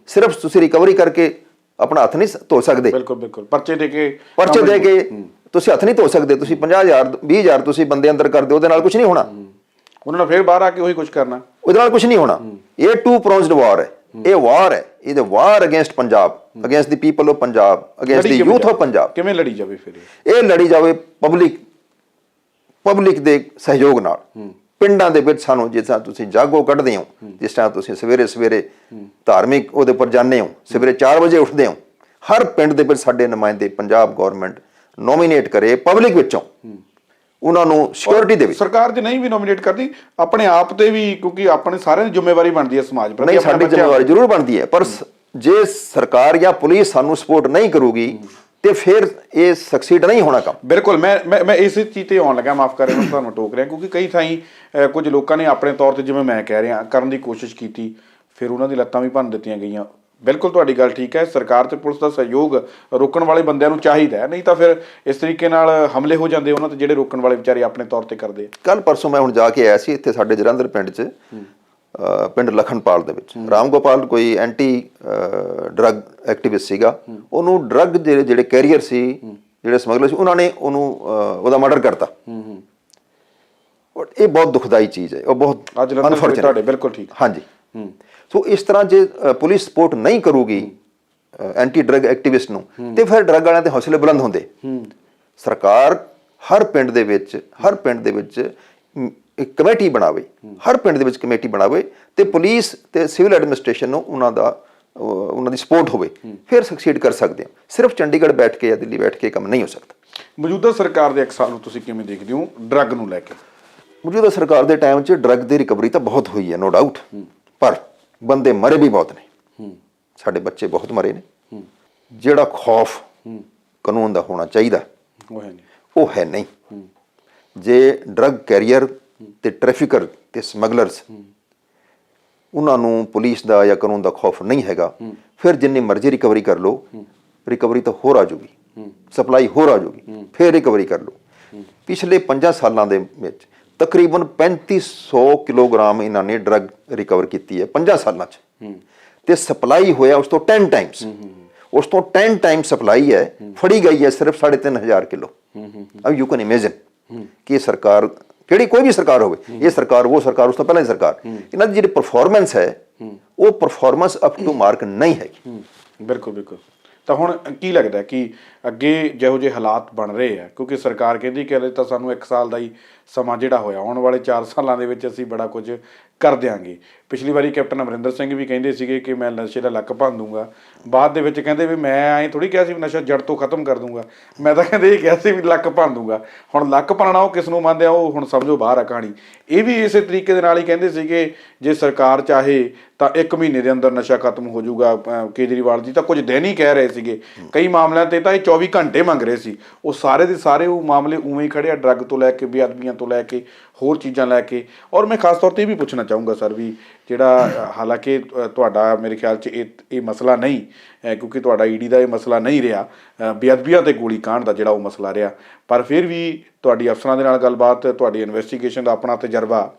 ਸਿਰਫ ਤੁਸੀਂ ਰਿਕਵਰੀ ਕਰਕੇ ਆਪਣਾ ਹੱਥ ਨਹੀਂ ਧੋ ਸਕਦੇ। ਬਿਲਕੁਲ, ਪਰਚੇ ਦੇ ਕੇ ਤੁਸੀਂ ਹੱਥ ਨਹੀਂ ਧੋ ਸਕਦੇ। ਤੁਸੀਂ 50,000 20,000 ਤੁਸੀਂ ਬੰਦੇ ਅੰਦਰ ਕਰ ਦਿਓ, ਉਹਦੇ ਨਾਲ ਕੁਝ ਨਹੀਂ ਹੋਣਾ। ਉਹਨਾਂ ਨੇ ਫਿਰ ਬਾਹਰ ਆ ਕੇ ਉਹੀ ਕੁਝ ਕਰਨਾ, ਉਹਦੇ ਨਾਲ ਕੁਝ ਨਹੀਂ ਹੋਣਾ। ਇਹ ਟੂ ਪ੍ਰੋਨਸਡ ਵਾਰ ਹੈ, ਇਹ ਵਾਰ ਹੈ, ਇਹਦੇ ਵਾਰ against Punjab, against the people of Punjab, against the youth of Punjab. ਕਿਵੇਂ ਲੜੀ ਜਾਵੇ ਫਿਰ? ਇਹ ਲੜੀ ਜਾਵੇ ਪਬਲਿਕ ਦੇ ਸਹਿਯੋਗ ਨਾਲ। ਪਿੰਡਾਂ ਦੇ ਵਿੱਚ ਸਾਨੂੰ ਜਿਸ ਤਰ੍ਹਾਂ ਤੁਸੀਂ ਜਾਗੋ ਕੱਢਦੇ ਹੋ, ਜਿਸ ਤਰ੍ਹਾਂ ਤੁਸੀਂ ਸਵੇਰੇ ਧਾਰਮਿਕ ਉਹਦੇ ਉੱਪਰ ਜਾਂਦੇ ਹੋ, ਸਵੇਰੇ 4 ਵਜੇ ਉੱਠਦੇ ਹੋ, ਹਰ ਪਿੰਡ ਦੇ ਵਿੱਚ ਸਾਡੇ ਨੁਮਾਇੰਦੇ ਪੰਜਾਬ ਗੌਰਮੈਂਟ ਨੋਮੀਨੇਟ ਕਰੇ ਪਬਲਿਕ ਵਿੱਚੋਂ, ਉਹਨਾਂ ਨੂੰ ਸਿਕਿਉਰਿਟੀ ਦੇਵੇ। ਸਰਕਾਰ ਤੇ ਨਹੀਂ ਵੀ ਨੋਮੀਨੇਟ ਕਰਦੀ, ਆਪਣੇ ਆਪ ਤੇ ਵੀ, ਕਿਉਂਕਿ ਆਪਣੇ ਸਾਰਿਆਂ ਦੀ ਜ਼ਿੰਮੇਵਾਰੀ ਬਣਦੀ ਹੈ ਸਮਾਜ ਪ੍ਰਤੀ। ਨਹੀਂ, ਸਾਡੀ ਜ਼ਿੰਮੇਵਾਰੀ ਜ਼ਰੂਰ ਬਣਦੀ ਹੈ, ਪਰ ਜੇ ਸਰਕਾਰ ਜਾਂ ਪੁਲਿਸ ਸਾਨੂੰ ਸਪੋਰਟ ਨਹੀਂ ਕਰੂਗੀ ਤੇ ਫਿਰ ਇਹ ਸਕਸੀਡ ਨਹੀਂ ਹੋਣਾ ਕੰਮ। ਬਿਲਕੁਲ, ਮੈਂ ਇਸੇ ਚੀਜ਼ ਤੇ ਆਉਣ ਲੱਗਾ, ਮਾਫ ਕਰਿਓ ਮੈਂ ਤੁਹਾਨੂੰ ਟੋਕ ਰਿਹਾ, ਕਿਉਂਕਿ ਕਈ ਥਾਈਂ ਕੁਝ ਲੋਕਾਂ ਨੇ ਆਪਣੇ ਤੌਰ ਤੇ, ਜਿਵੇਂ ਮੈਂ ਕਹਿ ਰਿਹਾ, ਕਰਨ ਦੀ ਕੋਸ਼ਿਸ਼ ਕੀਤੀ, ਫਿਰ ਉਹਨਾਂ ਦੀ ਲੱਤਾਂ ਵੀ ਭੰਨ ਦਿੱਤੀਆਂ ਗਈਆਂ। ਬਿਲਕੁਲ ਤੁਹਾਡੀ ਗੱਲ ਠੀਕ ਹੈ, ਸਰਕਾਰ ਤੇ ਪੁਲਿਸ ਦਾ ਸਹਿਯੋਗ ਰੋਕਣ ਵਾਲੇ ਬੰਦਿਆਂ ਨੂੰ ਚਾਹੀਦਾ ਹੈ, ਨਹੀਂ ਤਾਂ ਫਿਰ ਇਸ ਤਰੀਕੇ ਨਾਲ ਹਮਲੇ ਹੋ ਜਾਂਦੇ ਉਹਨਾਂ ਤੇ ਜਿਹੜੇ ਰੋਕਣ ਵਾਲੇ ਵਿਚਾਰੇ ਆਪਣੇ ਤੌਰ ਤੇ ਕਰਦੇ ਆ। ਕੱਲ ਪਰਸੋਂ ਮੈਂ ਹੁਣ ਜਾ ਕੇ ਆਇਆ ਸੀ ਇੱਥੇ ਸਾਡੇ ਜਲੰਧਰ ਪਿੰਡ 'ਚ, ਪਿੰਡ ਲਖਨਪਾਲ ਦੇ ਵਿੱਚ। ਰਾਮ ਗੋਪਾਲ ਕੋਈ ਐਂਟੀ ਡਰੱਗ ਐਕਟਿਵਿਸਟ ਸੀਗਾ, ਉਹਨੂੰ ਡਰੱਗ ਦੇ ਜਿਹੜੇ ਕੈਰੀਅਰ ਸੀ, ਜਿਹੜੇ ਸਮਗਲਰ ਸੀ, ਉਹਨਾਂ ਨੇ ਉਹਦਾ ਮਰਡਰ ਕਰਤਾ। ਇਹ ਬਹੁਤ ਦੁਖਦਾਈ ਚੀਜ਼ ਹੈ, ਉਹ ਬਹੁਤ ਅਨਫੋਰਚੂਨੇਟ। ਬਿਲਕੁਲ ਠੀਕ, ਹਾਂਜੀ। ਸੋ ਇਸ ਤਰ੍ਹਾਂ ਜੇ ਪੁਲਿਸ ਸਪੋਰਟ ਨਹੀਂ ਕਰੂਗੀ ਐਂਟੀ ਡਰੱਗ ਐਕਟਿਵਿਸਟ ਨੂੰ, ਤੇ ਫਿਰ ਡਰੱਗ ਵਾਲਿਆਂ ਦੇ ਹੌਸਲੇ ਬੁਲੰਦ ਹੁੰਦੇ। ਸਰਕਾਰ ਹਰ ਪਿੰਡ ਦੇ ਵਿੱਚ ਇੱਕ ਕਮੇਟੀ ਬਣਾਵੇ, ਹਰ ਪਿੰਡ ਦੇ ਵਿੱਚ ਕਮੇਟੀ ਬਣਾਵੇ ਤੇ ਪੁਲਿਸ ਤੇ ਸਿਵਲ ਐਡਮਿਨਿਸਟ੍ਰੇਸ਼ਨ ਨੂੰ ਉਹਨਾਂ ਦੀ ਸਪੋਰਟ ਹੋਵੇ, ਫਿਰ ਸਕਸੀਡ ਕਰ ਸਕਦੇ ਹਾਂ। ਸਿਰਫ ਚੰਡੀਗੜ੍ਹ ਬੈਠ ਕੇ ਜਾਂ ਦਿੱਲੀ ਬੈਠ ਕੇ ਕੰਮ ਨਹੀਂ ਹੋ ਸਕਦਾ। ਮੌਜੂਦਾ ਸਰਕਾਰ ਦੇ 1 ਸਾਲ ਨੂੰ ਤੁਸੀਂ ਕਿਵੇਂ ਦੇਖਦੇ ਹੋ ਡਰੱਗ ਨੂੰ ਲੈ ਕੇ? ਮੌਜੂਦਾ ਸਰਕਾਰ ਦੇ ਟਾਈਮ 'ਚ ਡਰੱਗ ਦੀ ਰਿਕਵਰੀ ਤਾਂ ਬਹੁਤ ਹੋਈ ਹੈ, ਨੋ ਡਾਊਟ, ਪਰ ਬੰਦੇ ਮਰੇ ਵੀ ਬਹੁਤ ਨੇ, ਸਾਡੇ ਬੱਚੇ ਬਹੁਤ ਮਰੇ ਨੇ। ਜਿਹੜਾ ਖੌਫ ਕਾਨੂੰਨ ਦਾ ਹੋਣਾ ਚਾਹੀਦਾ ਉਹ ਹੈ ਨਹੀਂ। ਜੇ ਡਰੱਗ ਕੈਰੀਅਰ ਤੇ ਟ੍ਰੈਫਿਕਰ ਤੇ ਸਮਗਲਰਸ ਉਹਨਾਂ ਨੂੰ ਪੁਲਿਸ ਦਾ ਜਾਂ ਕਾਨੂੰਨ ਦਾ ਖੌਫ ਨਹੀਂ ਹੈਗਾ, ਫਿਰ ਜਿੰਨੀ ਮਰਜ਼ੀ ਰਿਕਵਰੀ ਕਰ ਲਓ, ਰਿਕਵਰੀ ਤਾਂ ਹੋਰ ਆ ਜਾਊਗੀ, ਸਪਲਾਈ ਹੋਰ ਆ ਜਾਊਗੀ, ਫਿਰ ਰਿਕਵਰੀ ਕਰ ਲਓ। ਪਿਛਲੇ 5 ਸਾਲਾਂ ਦੇ ਵਿੱਚ ਤਕਰੀਬਨ 3500 ਕਿਲੋਗ੍ਰਾਮ ਇਹਨਾਂ ਨੇ ਡਰੱਗ ਰਿਕਵਰ ਕੀਤੀ ਹੈ 5 ਸਾਲਾਂ 'ਚ, ਤੇ ਸਪਲਾਈ ਹੋਇਆ ਉਸ ਤੋਂ 10 ਟਾਈਮਸ, ਉਸ ਤੋਂ 10 ਟਾਈਮ ਸਪਲਾਈ ਹੈ, ਫੜੀ ਗਈ ਹੈ ਸਿਰਫ 3500 ਕਿਲੋ। ਅਬ ਯੂ ਕੈਨ ਇਮੇਜਿਨ ਕਿ ਸਰਕਾਰ ਕਿਹੜੀ, ਕੋਈ ਵੀ ਸਰਕਾਰ ਹੋਵੇ, ਇਹ ਸਰਕਾਰ ਉਹ ਸਰਕਾਰ, ਉਸ ਤੋਂ ਪਹਿਲਾਂ ਦੀ ਸਰਕਾਰ, ਇਹਨਾਂ ਦੀ ਜਿਹੜੀ ਪਰਫਾਰਮੈਂਸ ਹੈ ਉਹ ਪਰਫਾਰਮੈਂਸ ਅਪ ਟੂ ਮਾਰਕ ਨਹੀਂ ਹੈਗੀ। ਬਿਲਕੁਲ ਬਿਲਕੁਲ। ਤਾਂ ਹੁਣ ਕੀ ਲੱਗਦਾ ਕਿ ਅੱਗੇ ਜਿਹੋ ਜਿਹੇ ਹਾਲਾਤ ਬਣ ਰਹੇ ਆ, ਕਿਉਂਕਿ ਸਰਕਾਰ ਕਹਿੰਦੀ ਕਿ ਹਲੇ ਤਾਂ ਸਾਨੂੰ 1 ਸਾਲ ਦਾ ਹੀ ਸਮਾਂ ਜਿਹੜਾ ਹੋਇਆ, ਆਉਣ ਵਾਲੇ 4 ਸਾਲਾਂ ਦੇ ਵਿੱਚ ਅਸੀਂ ਬੜਾ ਕੁਝ ਕਰ ਦਿਆਂਗੇ। ਪਿਛਲੀ ਵਾਰੀ ਕੈਪਟਨ ਅਮਰਿੰਦਰ ਸਿੰਘ ਵੀ ਕਹਿੰਦੇ ਸੀਗੇ ਕਿ ਮੈਂ ਨਸ਼ੇ ਦਾ ਲੱਕ ਭੰਨ ਦੂੰਗਾ, ਬਾਅਦ ਦੇ ਵਿੱਚ ਕਹਿੰਦੇ ਵੀ ਮੈਂ ਐਂ ਥੋੜ੍ਹੀ ਕਿਹਾ ਸੀ ਵੀ ਨਸ਼ਾ ਜੜ ਤੋਂ ਖਤਮ ਕਰ ਦੂੰਗਾ, ਮੈਂ ਤਾਂ ਕਹਿੰਦੇ ਇਹ ਕਿਹਾ ਸੀ ਵੀ ਲੱਕ ਭੰਨ ਦੂੰਗਾ। ਹੁਣ ਲੱਕ ਭੰਨਣਾ ਉਹ ਕਿਸ ਨੂੰ ਮੰਨਦੇ ਆ, ਉਹ ਹੁਣ ਸਮਝੋ ਬਾਹਰ ਆ ਕਹਾਣੀ। ਇਹ ਵੀ ਇਸੇ ਤਰੀਕੇ ਦੇ ਨਾਲ ਹੀ ਕਹਿੰਦੇ ਸੀਗੇ ਜੇ ਸਰਕਾਰ ਚਾਹੇ ਤਾਂ 1 ਮਹੀਨੇ ਦੇ ਅੰਦਰ ਨਸ਼ਾ ਖਤਮ ਹੋ ਜਾਊਗਾ। ਕੇਜਰੀਵਾਲ ਜੀ ਤਾਂ ਕੁਝ ਦਿਨ ਹੀ ਕਹਿ ਰਹੇ ਸੀਗੇ, ਕਈ ਮਾਮਲਿਆਂ ਤੇ ਤਾਂ ਇਹ 24 ਘੰਟੇ ਮੰਗ ਰਹੇ ਸੀ। ਉਹ ਸਾਰੇ ਦੇ ਸਾਰੇ ਉਹ ਮਾਮਲੇ ਉਵੇਂ ਹੀ ਖੜੇ ਆ, ਡਰੱਗ ਤੋਂ ਲੈ ਕੇ ਬੇਅਦਬੀਆਂ ਤੋਂ ਲੈ ਕੇ ਹੋਰ ਚੀਜ਼ਾਂ ਲੈ ਕੇ। ਔਰ ਮੈਂ ਖਾਸ ਤੌਰ 'ਤੇ ਇਹ ਵੀ ਪੁੱਛਣਾ ਚਾਹੂੰਗਾ ਸਰ ਵੀ ਜਿਹੜਾ ਹਾਲਾਂਕਿ ਤੁਹਾਡਾ ਮੇਰੇ ਖਿਆਲ 'ਚ ਇਹ ਮਸਲਾ ਨਹੀਂ, ਕਿਉਂਕਿ ਤੁਹਾਡਾ ਈਡੀ ਦਾ ਇਹ ਮਸਲਾ ਨਹੀਂ ਰਿਹਾ, ਬੇਅਦਬੀਆਂ ਤੇ ਗੋਲੀ ਕਾਂਡ ਦਾ ਜਿਹੜਾ ਉਹ ਮਸਲਾ ਰਿਹਾ, ਪਰ ਫਿਰ ਵੀ ਤੁਹਾਡੀ ਅਫਸਰਾਂ ਦੇ ਨਾਲ ਗੱਲਬਾਤ, ਤੁਹਾਡੀ ਇਨਵੈਸਟੀਗੇਸ਼ਨ ਦਾ ਆਪਣਾ ਤਜਰਬਾ,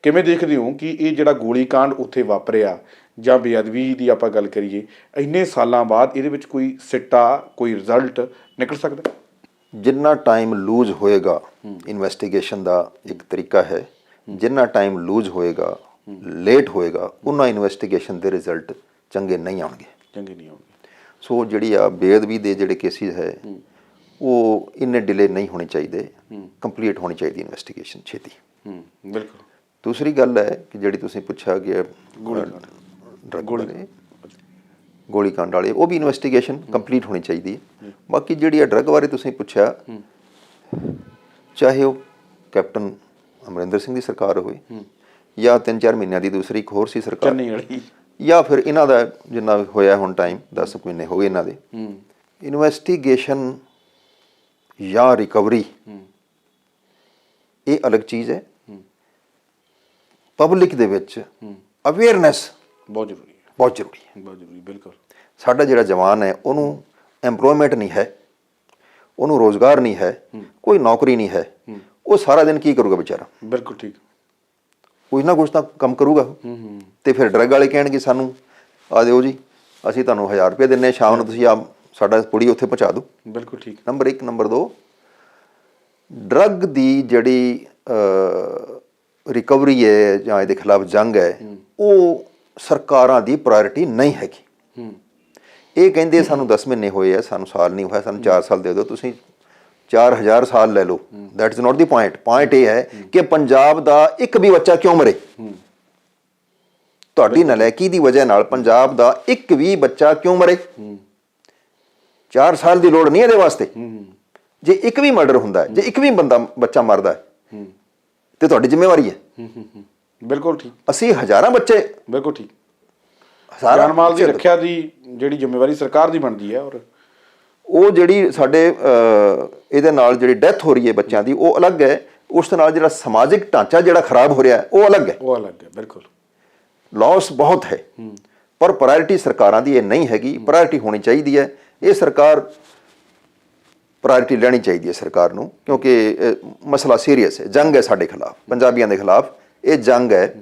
ਕਿਵੇਂ ਦੇਖਦੇ ਹੋ ਕਿ ਇਹ ਜਿਹੜਾ ਗੋਲੀ ਕਾਂਡ ਉੱਥੇ ਵਾਪਰਿਆ ਜਾਂ ਬੇਅਦਬੀ ਦੀ ਆਪਾਂ ਗੱਲ ਕਰੀਏ, ਇੰਨੇ ਸਾਲਾਂ ਬਾਅਦ ਇਹਦੇ ਵਿੱਚ ਕੋਈ ਸਿੱਟਾ, ਕੋਈ ਰਿਜ਼ਲਟ ਨਿਕਲ ਸਕਦਾ? ਜਿੰਨਾ ਟਾਈਮ ਲੂਜ਼ ਹੋਏਗਾ, ਇਨਵੈਸਟੀਗੇਸ਼ਨ ਦਾ ਇੱਕ ਤਰੀਕਾ ਹੈ, ਜਿੰਨਾ ਟਾਈਮ ਲੂਜ਼ ਹੋਏਗਾ, ਲੇਟ ਹੋਏਗਾ, ਉਹਨਾਂ ਇਨਵੈਸਟੀਗੇਸ਼ਨ ਦੇ ਰਿਜ਼ਲਟ ਚੰਗੇ ਨਹੀਂ ਆਉਣਗੇ। ਸੋ ਜਿਹੜੀ ਆ ਬੇਅਦਬੀ ਦੇ ਜਿਹੜੇ ਕੇਸਿਸ ਹੈ ਉਹ ਇੰਨੇ ਡਿਲੇ ਨਹੀਂ ਹੋਣੇ ਚਾਹੀਦੇ, ਕੰਪਲੀਟ ਹੋਣੀ ਚਾਹੀਦੀ ਇਨਵੈਸਟੀਗੇਸ਼ਨ ਛੇਤੀ। ਬਿਲਕੁਲ। ਦੂਸਰੀ ਗੱਲ ਹੈ ਕਿ ਜਿਹੜੀ ਤੁਸੀਂ ਪੁੱਛਿਆ ਕਿ ਗੋਲੀ ਕਾਂਡ ਵਾਲੇ, ਉਹ ਵੀ ਇਨਵੈਸਟੀਗੇਸ਼ਨ ਕੰਪਲੀਟ ਹੋਣੀ ਚਾਹੀਦੀ ਹੈ। ਬਾਕੀ ਜਿਹੜੀ ਆ ਡਰੱਗ ਬਾਰੇ ਤੁਸੀਂ ਪੁੱਛਿਆ, ਚਾਹੇ ਉਹ ਕੈਪਟਨ ਅਮਰਿੰਦਰ ਸਿੰਘ ਦੀ ਸਰਕਾਰ ਹੋਵੇ ਜਾਂ 3-4 ਮਹੀਨਿਆਂ ਦੀ ਦੂਸਰੀ ਇੱਕ ਹੋਰ ਸੀ ਸਰਕਾਰ, ਜਾਂ ਫਿਰ ਇਹਨਾਂ ਦਾ ਜਿੰਨਾ ਹੋਇਆ ਹੁਣ ਟਾਈਮ 10 ਮਹੀਨੇ ਹੋ ਗਏ ਇਹਨਾਂ ਦੇ, ਇਨਵੈਸਟੀਗੇਸ਼ਨ ਜਾਂ ਰਿਕਵਰੀ ਇਹ ਅਲੱਗ ਚੀਜ਼ ਹੈ। ਪਬਲਿਕ ਦੇ ਵਿੱਚ ਅਵੇਅਰਨੈਸ ਬਹੁਤ ਜ਼ਰੂਰੀ ਹੈ, ਬਹੁਤ ਜ਼ਰੂਰੀ ਹੈ, ਬਹੁਤ ਜ਼ਰੂਰੀ। ਬਿਲਕੁਲ। ਸਾਡਾ ਜਿਹੜਾ ਜਵਾਨ ਹੈ ਉਹਨੂੰ ਐਮਪਲੋਇਮੈਂਟ ਨਹੀਂ ਹੈ, ਉਹਨੂੰ ਰੋਜ਼ਗਾਰ ਨਹੀਂ ਹੈ, ਕੋਈ ਨੌਕਰੀ ਨਹੀਂ ਹੈ, ਉਹ ਸਾਰਾ ਦਿਨ ਕੀ ਕਰੂਗਾ ਵਿਚਾਰਾ? ਬਿਲਕੁਲ ਠੀਕ। ਕੁਝ ਨਾ ਕੁਝ ਤਾਂ ਕੰਮ ਕਰੂਗਾ। ਤੇ ਫਿਰ ਡਰੱਗ ਵਾਲੇ ਕਹਿਣਗੇ ਸਾਨੂੰ ਆ ਦਿਓ ਜੀ, ਅਸੀਂ ਤੁਹਾਨੂੰ 1000 ਰੁਪਏ ਦਿੰਨੇ, ਸ਼ਾਮ ਨੂੰ ਤੁਸੀਂ ਆ ਸਾਡਾ ਕੁੜੀ ਉੱਥੇ ਪਹੁੰਚਾ ਦਿਓ। ਬਿਲਕੁਲ ਠੀਕ। ਨੰਬਰ 1। ਨੰਬਰ 2, ਡਰੱਗ ਦੀ ਜਿਹੜੀ ਰਿਕਵਰੀ ਹੈ ਜਾਂ ਇਹਦੇ ਖਿਲਾਫ ਜੰਗ ਹੈ, ਉਹ ਸਰਕਾਰਾਂ ਦੀ ਪ੍ਰਾਇੋਰਟੀ ਨਹੀਂ ਹੈਗੀ। ਇਹ ਕਹਿੰਦੇ ਸਾਨੂੰ 10 ਮਹੀਨੇ ਹੋਏ ਆ, ਸਾਨੂੰ ਸਾਲ ਨਹੀਂ ਹੋਇਆ, ਸਾਨੂੰ 4 ਸਾਲ ਦੇ ਦਿਓ, ਤੁਸੀਂ 4000 ਸਾਲ ਲੈ ਲਓ। That is not the point. Point ਇਹ ਹੈ ਕਿ ਪੰਜਾਬ ਦਾ ਇੱਕ ਵੀ ਬੱਚਾ ਕਿਉਂ ਮਰੇ? ਤੁਹਾਡੀ ਨਲਾਇਕੀ ਦੀ ਵਜ੍ਹਾ ਨਾਲ ਪੰਜਾਬ ਦਾ ਇੱਕ ਵੀ ਬੱਚਾ ਕਿਉਂ ਮਰੇ? 4 ਸਾਲ ਦੀ ਲੋੜ ਨਹੀਂ ਇਹਦੇ ਵਾਸਤੇ। ਜੇ ਇੱਕ ਵੀ ਮਰਡਰ ਹੁੰਦਾ ਹੈ, ਜੇ ਇੱਕ ਵੀ ਬੱਚਾ ਮਰਦਾ ਹੈ, ਤੇ ਤੁਹਾਡੀ ਜ਼ਿੰਮੇਵਾਰੀ ਹੈ। ਬਿਲਕੁਲ ਠੀਕ। ਅਸੀਂ ਹਜ਼ਾਰਾਂ ਬੱਚੇ, ਬਿਲਕੁਲ ਠੀਕ, ਜਾਨ ਮਾਲ ਦੀ ਰੱਖਿਆ ਦੀ ਜਿਹੜੀ ਜ਼ਿੰਮੇਵਾਰੀ ਸਰਕਾਰ ਦੀ ਬਣਦੀ ਹੈ। ਔਰ ਉਹ ਜਿਹੜੀ ਸਾਡੇ ਇਹਦੇ ਨਾਲ ਜਿਹੜੀ ਡੈਥ ਹੋ ਰਹੀ ਹੈ ਬੱਚਿਆਂ ਦੀ, ਉਹ ਅਲੱਗ ਹੈ। ਉਸ ਦੇ ਨਾਲ ਜਿਹੜਾ ਸਮਾਜਿਕ ਢਾਂਚਾ ਜਿਹੜਾ ਖਰਾਬ ਹੋ ਰਿਹਾ ਉਹ ਅਲੱਗ ਹੈ, ਉਹ ਅਲੱਗ ਹੈ। ਬਿਲਕੁਲ। ਲਾਸ ਬਹੁਤ ਹੈ, ਪਰ ਪ੍ਰਾਇੋਰਟੀ ਸਰਕਾਰਾਂ ਦੀ ਇਹ ਨਹੀਂ ਹੈਗੀ। ਪ੍ਰਾਇੋਰਟੀ ਹੋਣੀ ਚਾਹੀਦੀ ਹੈ, ਇਹ ਸਰਕਾਰ ਪ੍ਰਾਇੋਰਟੀ ਲੈਣੀ ਚਾਹੀਦੀ ਹੈ ਸਰਕਾਰ ਨੂੰ, ਕਿਉਂਕਿ ਮਸਲਾ ਸੀਰੀਅਸ ਹੈ। ਜੰਗ ਹੈ ਸਾਡੇ ਖਿਲਾਫ, ਪੰਜਾਬੀਆਂ ਦੇ ਖਿਲਾਫ ਇਹ ਜੰਗ ਹੈ।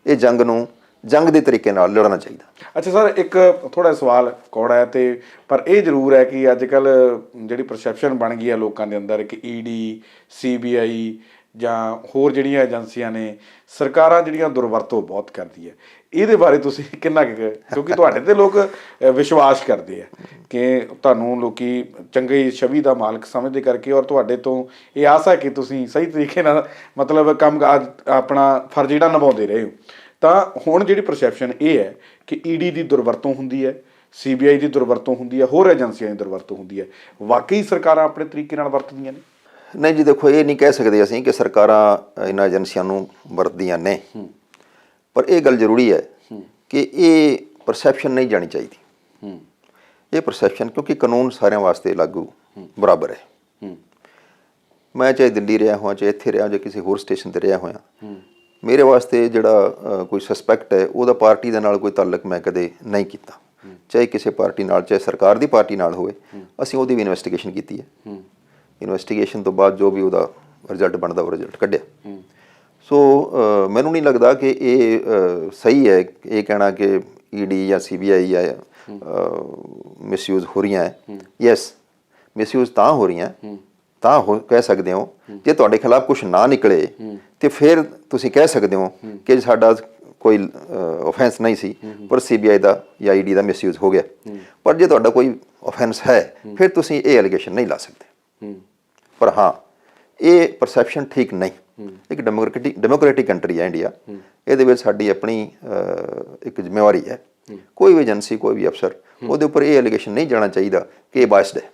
ਇਹ ਜੰਗ ਨੂੰ ਜੰਗ ਦੇ ਤਰੀਕੇ ਨਾਲ ਲੜਨਾ ਚਾਹੀਦਾ। ਅੱਛਾ ਸਰ, ਇੱਕ ਥੋੜ੍ਹਾ ਸਵਾਲ ਕੌੜਾ ਹੈ, ਤੇ ਪਰ ਇਹ ਜ਼ਰੂਰ ਹੈ ਕਿ ਅੱਜ ਕੱਲ੍ਹ ਜਿਹੜੀ ਪਰਸੈਪਸ਼ਨ ਬਣ ਗਈ ਹੈ ਲੋਕਾਂ ਦੇ ਅੰਦਰ ਕਿ ਈਡੀ, CBI ਜਾਂ ਹੋਰ ਜਿਹੜੀਆਂ ਏਜੰਸੀਆਂ ਨੇ, ਸਰਕਾਰਾਂ ਜਿਹੜੀਆਂ ਦੁਰਵਰਤੋਂ ਬਹੁਤ ਕਰਦੀ ਹੈ, ਇਹਦੇ ਬਾਰੇ ਤੁਸੀਂ ਕਿੰਨਾ ਕਿਉਂਕਿ ਤੁਹਾਡੇ ਤੇ ਲੋਕ ਵਿਸ਼ਵਾਸ ਕਰਦੇ ਆ ਕਿ ਤੁਹਾਨੂੰ ਲੋਕੀ ਚੰਗੀ ਛਵੀ ਦਾ ਮਾਲਕ ਸਮਝਦੇ ਕਰਕੇ, ਔਰ ਤੁਹਾਡੇ ਤੋਂ ਇਹ ਆਸ ਹੈ ਕਿ ਤੁਸੀਂ ਸਹੀ ਤਰੀਕੇ ਨਾਲ ਮਤਲਬ ਕੰਮ ਆਪਣਾ ਫਰਜ਼ ਜਿਹੜਾ ਨਿਭਾਉਂਦੇ ਰਹੇ ਹੋ। ਤਾਂ ਹੁਣ ਜਿਹੜੀ ਪਰਸੈਪਸ਼ਨ ਇਹ ਹੈ ਕਿ ਈਡੀ ਦੀ ਦੁਰਵਰਤੋਂ ਹੁੰਦੀ ਹੈ, CBI ਦੀ ਦੁਰਵਰਤੋਂ ਹੁੰਦੀ ਹੈ, ਹੋਰ ਏਜੰਸੀਆਂ ਦੀ ਦੁਰਵਰਤੋਂ ਹੁੰਦੀ ਹੈ। ਵਾਕਈ ਸਰਕਾਰਾਂ ਆਪਣੇ ਤਰੀਕੇ ਨਾਲ ਵਰਤਦੀਆਂ ਨੇ? ਨਹੀਂ ਜੀ, ਦੇਖੋ ਇਹ ਨਹੀਂ ਕਹਿ ਸਕਦੇ ਅਸੀਂ ਕਿ ਸਰਕਾਰਾਂ ਇਹਨਾਂ ਏਜੰਸੀਆਂ ਨੂੰ ਵਰਤਦੀਆਂ ਨੇ, ਪਰ ਇਹ ਗੱਲ ਜ਼ਰੂਰੀ ਹੈ ਕਿ ਇਹ ਪਰਸੈਪਸ਼ਨ ਨਹੀਂ ਜਾਣੀ ਚਾਹੀਦੀ। ਇਹ ਪਰਸੈਪਸ਼ਨ, ਕਿਉਂਕਿ ਕਾਨੂੰਨ ਸਾਰਿਆਂ ਵਾਸਤੇ ਲਾਗੂ ਬਰਾਬਰ ਹੈ। ਮੈਂ ਚਾਹੇ ਦਿੱਲੀ ਰਿਹਾ ਹੋਇਆ, ਚਾਹੇ ਇੱਥੇ ਰਿਹਾ, ਜਾਂ ਕਿਸੇ ਹੋਰ ਸਟੇਸ਼ਨ ਤੇ ਰਿਹਾ ਹੋਇਆ, ਮੇਰੇ ਵਾਸਤੇ ਜਿਹੜਾ ਕੋਈ ਸਸਪੈਕਟ ਹੈ ਉਹਦਾ ਪਾਰਟੀ ਦੇ ਨਾਲ ਕੋਈ ਤਾਲੁਕ ਮੈਂ ਕਦੇ ਨਹੀਂ ਕੀਤਾ, ਚਾਹੇ ਕਿਸੇ ਪਾਰਟੀ ਨਾਲ, ਚਾਹੇ ਸਰਕਾਰ ਦੀ ਪਾਰਟੀ ਨਾਲ ਹੋਵੇ। ਅਸੀਂ ਉਹਦੀ ਵੀ ਇਨਵੈਸਟੀਗੇਸ਼ਨ ਕੀਤੀ ਹੈ। ਇਨਵੈਸਟੀਗੇਸ਼ਨ ਤੋਂ ਬਾਅਦ ਜੋ ਵੀ ਉਹਦਾ ਰਿਜ਼ਲਟ ਬਣਦਾ ਉਹ ਰਿਜ਼ਲਟ ਕੱਢਿਆ। ਸੋ ਮੈਨੂੰ ਨਹੀਂ ਲੱਗਦਾ ਕਿ ਇਹ ਸਹੀ ਹੈ ਇਹ ਕਹਿਣਾ ਕਿ ਈਡੀ ਜਾਂ CBI ਜਾਂ ਮਿਸਯੂਜ਼ ਹੋ ਰਹੀਆਂ ਹੈ। ਯੈਸ, ਮਿਸਯੂਜ਼ ਤਾਂ ਹੋ ਰਹੀਆਂ, ਤਾਂ ਕਹਿ ਸਕਦੇ ਹੋ ਜੇ ਤੁਹਾਡੇ ਖਿਲਾਫ ਕੁਝ ਨਾ ਨਿਕਲੇ ਤੇ ਫਿਰ ਤੁਸੀਂ ਕਹਿ ਸਕਦੇ ਹੋ ਕਿ ਸਾਡਾ ਕੋਈ ਆਫੈਂਸ ਨਹੀਂ ਸੀ, ਪਰ CBI ਦਾ ਜਾਂ ਈਡੀ ਦਾ ਮਿਸਯੂਜ਼ ਹੋ ਗਿਆ। ਪਰ ਜੇ ਤੁਹਾਡਾ ਕੋਈ ਆਫੈਂਸ ਹੈ ਫਿਰ ਤੁਸੀਂ ਇਹ ਐਲੀਗੇਸ਼ਨ ਨਹੀਂ ਲਾ ਸਕਦੇ। ਪਰ ਹਾਂ, ਇਹ ਪਰਸੈਪਸ਼ਨ ਠੀਕ ਨਹੀਂ। ਇੱਕ ਡੈਮੋਕ੍ਰੈਟਿਕ ਕੰਟਰੀ ਹੈ ਇੰਡੀਆ, ਇਹਦੇ ਵਿੱਚ ਸਾਡੀ ਆਪਣੀ ਇੱਕ ਜ਼ਿੰਮੇਵਾਰੀ ਹੈ। ਕੋਈ ਵੀ ਏਜੰਸੀ, ਕੋਈ ਵੀ ਅਫਸਰ, ਉਹਦੇ ਉੱਪਰ ਇਹ ਐਲੀਗੇਸ਼ਨ ਨਹੀਂ ਜਾਣਾ ਚਾਹੀਦਾ ਕਿ ਇਹ ਬਾਇਸਡ ਹੈ।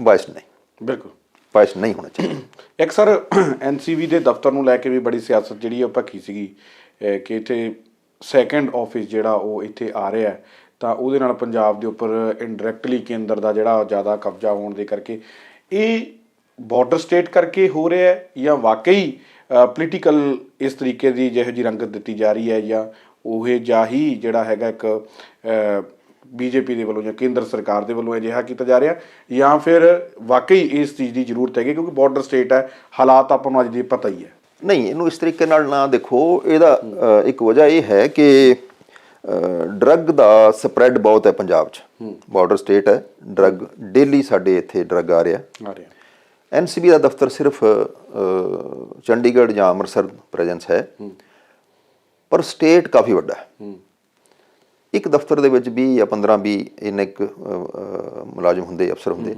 ਬਾਇਸਡ ਨਹੀਂ, ਬਿਲਕੁਲ ਬਾਇਸਡ ਨਹੀਂ ਹੋਣਾ ਚਾਹੀਦਾ। ਇੱਕ ਸਰ NCV ਦੇ ਦਫ਼ਤਰ ਨੂੰ ਲੈ ਕੇ ਵੀ ਬੜੀ ਸਿਆਸਤ ਜਿਹੜੀ ਉਹ ਭਖੀ ਸੀਗੀ ਕਿ ਇੱਥੇ ਸੈਕੰਡ ਆਫਿਸ ਜਿਹੜਾ ਉਹ ਇੱਥੇ ਆ ਰਿਹਾ, ਤਾਂ ਉਹਦੇ ਨਾਲ ਪੰਜਾਬ ਦੇ ਉੱਪਰ ਇਨਡਾਇਰੈਕਟਲੀ ਕੇਂਦਰ ਦਾ ਜਿਹੜਾ ਜ਼ਿਆਦਾ ਕਬਜ਼ਾ ਹੋਣ ਦੇ ਕਰਕੇ ਇਹ ਬਾਰਡਰ ਸਟੇਟ ਕਰਕੇ ਹੋ ਰਿਹਾ ਹੈ, ਜਾਂ ਵਾਕਈ ਪੋਲੀਟੀਕਲ ਇਸ ਤਰੀਕੇ ਦੀ ਜਿਹੋ ਜਿਹੀ ਰੰਗਤ ਦਿੱਤੀ ਜਾ ਰਹੀ ਹੈ, ਜਾਂ ਉਹ ਜਿਹਾ ਹੀ ਜਿਹੜਾ ਹੈਗਾ ਇੱਕ BJP ਦੇ ਵੱਲੋਂ ਜਾਂ ਕੇਂਦਰ ਸਰਕਾਰ ਦੇ ਵੱਲੋਂ ਅਜਿਹਾ ਕੀਤਾ ਜਾ ਰਿਹਾ, ਜਾਂ ਫਿਰ ਵਾਕਈ ਇਸ ਚੀਜ਼ ਦੀ ਜ਼ਰੂਰਤ ਹੈਗੀ ਕਿਉਂਕਿ ਬਾਰਡਰ ਸਟੇਟ ਹੈ, ਹਾਲਾਤ ਆਪਾਂ ਨੂੰ ਅੱਜ ਦੀ ਪਤਾ ਹੀ ਹੈ? ਨਹੀਂ, ਇਹਨੂੰ ਇਸ ਤਰੀਕੇ ਨਾਲ ਨਾ ਦੇਖੋ। ਇਹਦਾ ਇੱਕ ਵਜ੍ਹਾ ਇਹ ਹੈ ਕਿ ਡਰੱਗ ਦਾ ਸਪਰੈਡ ਬਹੁਤ ਹੈ ਪੰਜਾਬ 'ਚ। ਬਾਰਡਰ ਸਟੇਟ ਹੈ, ਡਰੱਗ ਡੇਲੀ ਸਾਡੇ ਇੱਥੇ ਡਰੱਗ ਆ ਰਿਹਾ। NCB ਦਾ ਦਫ਼ਤਰ ਸਿਰਫ ਚੰਡੀਗੜ੍ਹ ਜਾਂ ਅੰਮ੍ਰਿਤਸਰ ਪ੍ਰੈਜ਼ੈਂਸ ਹੈ, ਪਰ ਸਟੇਟ ਕਾਫੀ ਵੱਡਾ ਹੈ। ਇੱਕ ਦਫ਼ਤਰ ਦੇ ਵਿੱਚ 20 ਜਾਂ 15-20 ਇੰਨੇ ਕੁ ਮੁਲਾਜ਼ਮ ਹੁੰਦੇ, ਅਫਸਰ ਹੁੰਦੇ।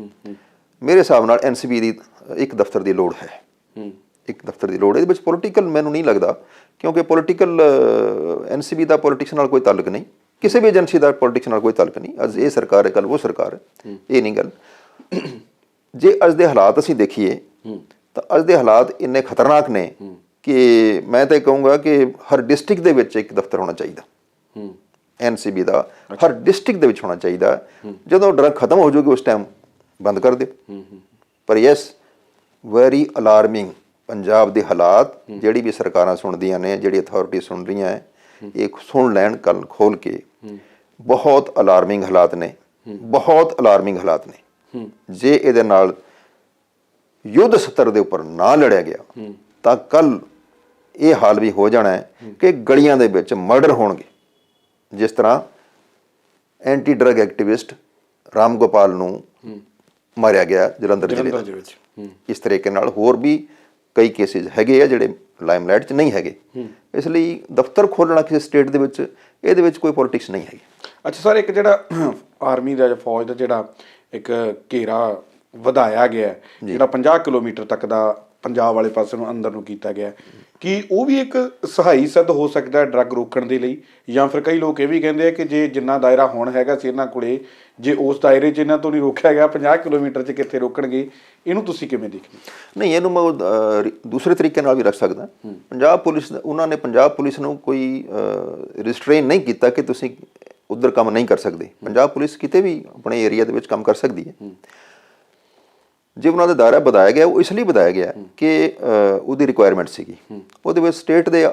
ਮੇਰੇ ਹਿਸਾਬ ਨਾਲ NCB ਦੀ ਇੱਕ ਦਫ਼ਤਰ ਦੀ ਲੋੜ ਹੈ, ਇੱਕ ਦਫ਼ਤਰ ਦੀ ਲੋੜ। ਇਹਦੇ ਵਿੱਚ ਪੋਲੀਟੀਕਲ ਮੈਨੂੰ ਨਹੀਂ ਲੱਗਦਾ, ਕਿਉਂਕਿ ਪੋਲੀਟੀਕਲ NCB ਦਾ ਪੋਲੀਟਿਕਸ ਨਾਲ ਕੋਈ ਤਾਲੁਕ ਨਹੀਂ, ਕਿਸੇ ਵੀ ਏਜੰਸੀ ਦਾ ਪੋਲੀਟਿਕਸ ਨਾਲ ਕੋਈ ਤਾਲੁਕ ਨਹੀਂ। ਅੱਜ ਇਹ ਸਰਕਾਰ ਹੈ, ਕੱਲ੍ਹ ਉਹ ਸਰਕਾਰ ਹੈ, ਇਹ ਨਹੀਂ ਗੱਲ। ਜੇ ਅੱਜ ਦੇ ਹਾਲਾਤ ਅਸੀਂ ਦੇਖੀਏ ਤਾਂ ਅੱਜ ਦੇ ਹਾਲਾਤ ਇੰਨੇ ਖਤਰਨਾਕ ਨੇ ਕਿ ਮੈਂ ਤਾਂ ਇਹ ਕਹੂੰਗਾ ਕਿ ਹਰ ਡਿਸਟ੍ਰਿਕਟ ਦੇ ਵਿੱਚ ਇੱਕ ਦਫ਼ਤਰ ਹੋਣਾ ਚਾਹੀਦਾ। NCB ਦਾ ਹਰ ਡਿਸਟ੍ਰਿਕਟ ਦੇ ਵਿੱਚ ਹੋਣਾ ਚਾਹੀਦਾ। ਜਦੋਂ ਡਰੱਗ ਖਤਮ ਹੋ ਜਾਊਗੀ ਉਸ ਟਾਈਮ ਬੰਦ ਕਰ ਦਿਓ। ਪਰ ਯੈਸ, ਵੈਰੀ ਅਲਾਰਮਿੰਗ ਪੰਜਾਬ ਦੇ ਹਾਲਾਤ ਜਿਹੜੀ ਵੀ ਸਰਕਾਰਾਂ ਸੁਣਦੀਆਂ ਨੇ, ਜਿਹੜੀ ਅਥਾਰਟੀ ਸੁਣ ਰਹੀਆਂ ਹੈ, ਇਹ ਸੁਣ ਲੈਣ ਕੱਲ ਖੋਲ ਕੇ। ਬਹੁਤ ਅਲਾਰਮਿੰਗ ਹਾਲਾਤ ਨੇ, ਬਹੁਤ ਅਲਾਰਮਿੰਗ ਹਾਲਾਤ ਨੇ। ਜੇ ਇਹਦੇ ਨਾਲ ਯੁੱਧ ਸਤਰ ਦੇ ਉੱਪਰ ਨਾ ਲੜਿਆ ਗਿਆ ਤਾਂ ਕੱਲ ਇਹ ਹਾਲ ਵੀ ਹੋ ਜਾਣਾ ਹੈ ਕਿ ਗਲੀਆਂ ਦੇ ਵਿੱਚ ਮਰਡਰ ਹੋਣਗੇ। ਜਿਸ ਤਰ੍ਹਾਂ anti drug activist Ram Gopal ਨੂੰ ਮਾਰਿਆ ਗਿਆ ਜਲੰਧਰ ਜ਼ਿਲ੍ਹੇ ਦੇ ਵਿੱਚ, ਇਸ ਤਰੀਕੇ ਨਾਲ ਹੋਰ ਵੀ ਕਈ ਕੇਸਿਸ ਹੈਗੇ ਆ ਜਿਹੜੇ ਲਾਈਮਲਾਈਟ 'ਚ ਨਹੀਂ ਹੈਗੇ। ਇਸ ਲਈ ਦਫ਼ਤਰ ਖੋਲ੍ਹਣਾ ਕਿਸੇ ਸਟੇਟ ਦੇ ਵਿੱਚ, ਇਹਦੇ ਵਿੱਚ ਕੋਈ ਪੋਲੀਟਿਕਸ ਨਹੀਂ ਹੈਗੀ। ਅੱਛਾ ਸਰ, ਇੱਕ ਜਿਹੜਾ ਆਰਮੀ ਦਾ ਜਾਂ ਫੌਜ ਦਾ ਜਿਹੜਾ ਇੱਕ ਘੇਰਾ ਵਧਾਇਆ ਗਿਆ, ਜਿਹੜਾ 50 ਕਿਲੋਮੀਟਰ ਤੱਕ ਦਾ ਪੰਜਾਬ ਵਾਲੇ ਪਾਸੇ ਨੂੰ ਅੰਦਰ ਨੂੰ ਕੀਤਾ ਗਿਆ, ਕੀ ਉਹ ਵੀ ਇੱਕ ਸਹਾਈ ਸਿੱਧ ਹੋ ਸਕਦਾ ਡਰੱਗ ਰੋਕਣ ਦੇ ਲਈ? ਜਾਂ ਫਿਰ ਕਈ ਲੋਕ ਇਹ ਵੀ ਕਹਿੰਦੇ ਆ ਕਿ ਜੇ ਜਿੰਨਾ ਦਾਇਰਾ ਹੁਣ ਹੈਗਾ ਸੀ ਇਹਨਾਂ ਕੋਲੇ, ਜੇ ਉਸ ਦਾਇਰੇ 'ਚ ਇਹਨਾਂ ਤੋਂ ਨਹੀਂ ਰੋਕਿਆ ਗਿਆ, 50 ਕਿਲੋਮੀਟਰ 'ਚ ਕਿੱਥੇ ਰੋਕਣਗੇ? ਇਹਨੂੰ ਤੁਸੀਂ ਕਿਵੇਂ ਦੇਖਦੇ? ਨਹੀਂ, ਇਹਨੂੰ ਮੈਂ ਦੂਸਰੇ ਤਰੀਕੇ ਨਾਲ ਵੀ ਰੱਖ ਸਕਦਾ। ਪੰਜਾਬ ਪੁਲਿਸ, ਉਹਨਾਂ ਨੇ ਪੰਜਾਬ ਪੁਲਿਸ ਨੂੰ ਕੋਈ ਰਿਸਟ੍ਰੇਨ ਨਹੀਂ ਕੀਤਾ ਕਿ ਤੁਸੀਂ ਉੱਧਰ ਕੰਮ ਨਹੀਂ ਕਰ ਸਕਦੇ। ਪੰਜਾਬ ਪੁਲਿਸ ਕਿਤੇ ਵੀ ਆਪਣੇ ਏਰੀਆ ਦੇ ਵਿੱਚ ਕੰਮ ਕਰ ਸਕਦੀ ਹੈ। ਜੇ ਉਹਨਾਂ ਦਾ ਦਾਇਰਾ ਵਧਾਇਆ ਗਿਆ, ਉਹ ਇਸ ਲਈ ਵਧਾਇਆ ਗਿਆ ਕਿ ਉਹਦੀ ਰਿਕੁਆਇਰਮੈਂਟ ਸੀਗੀ। ਉਹਦੇ ਵਿੱਚ ਸਟੇਟ ਦੇ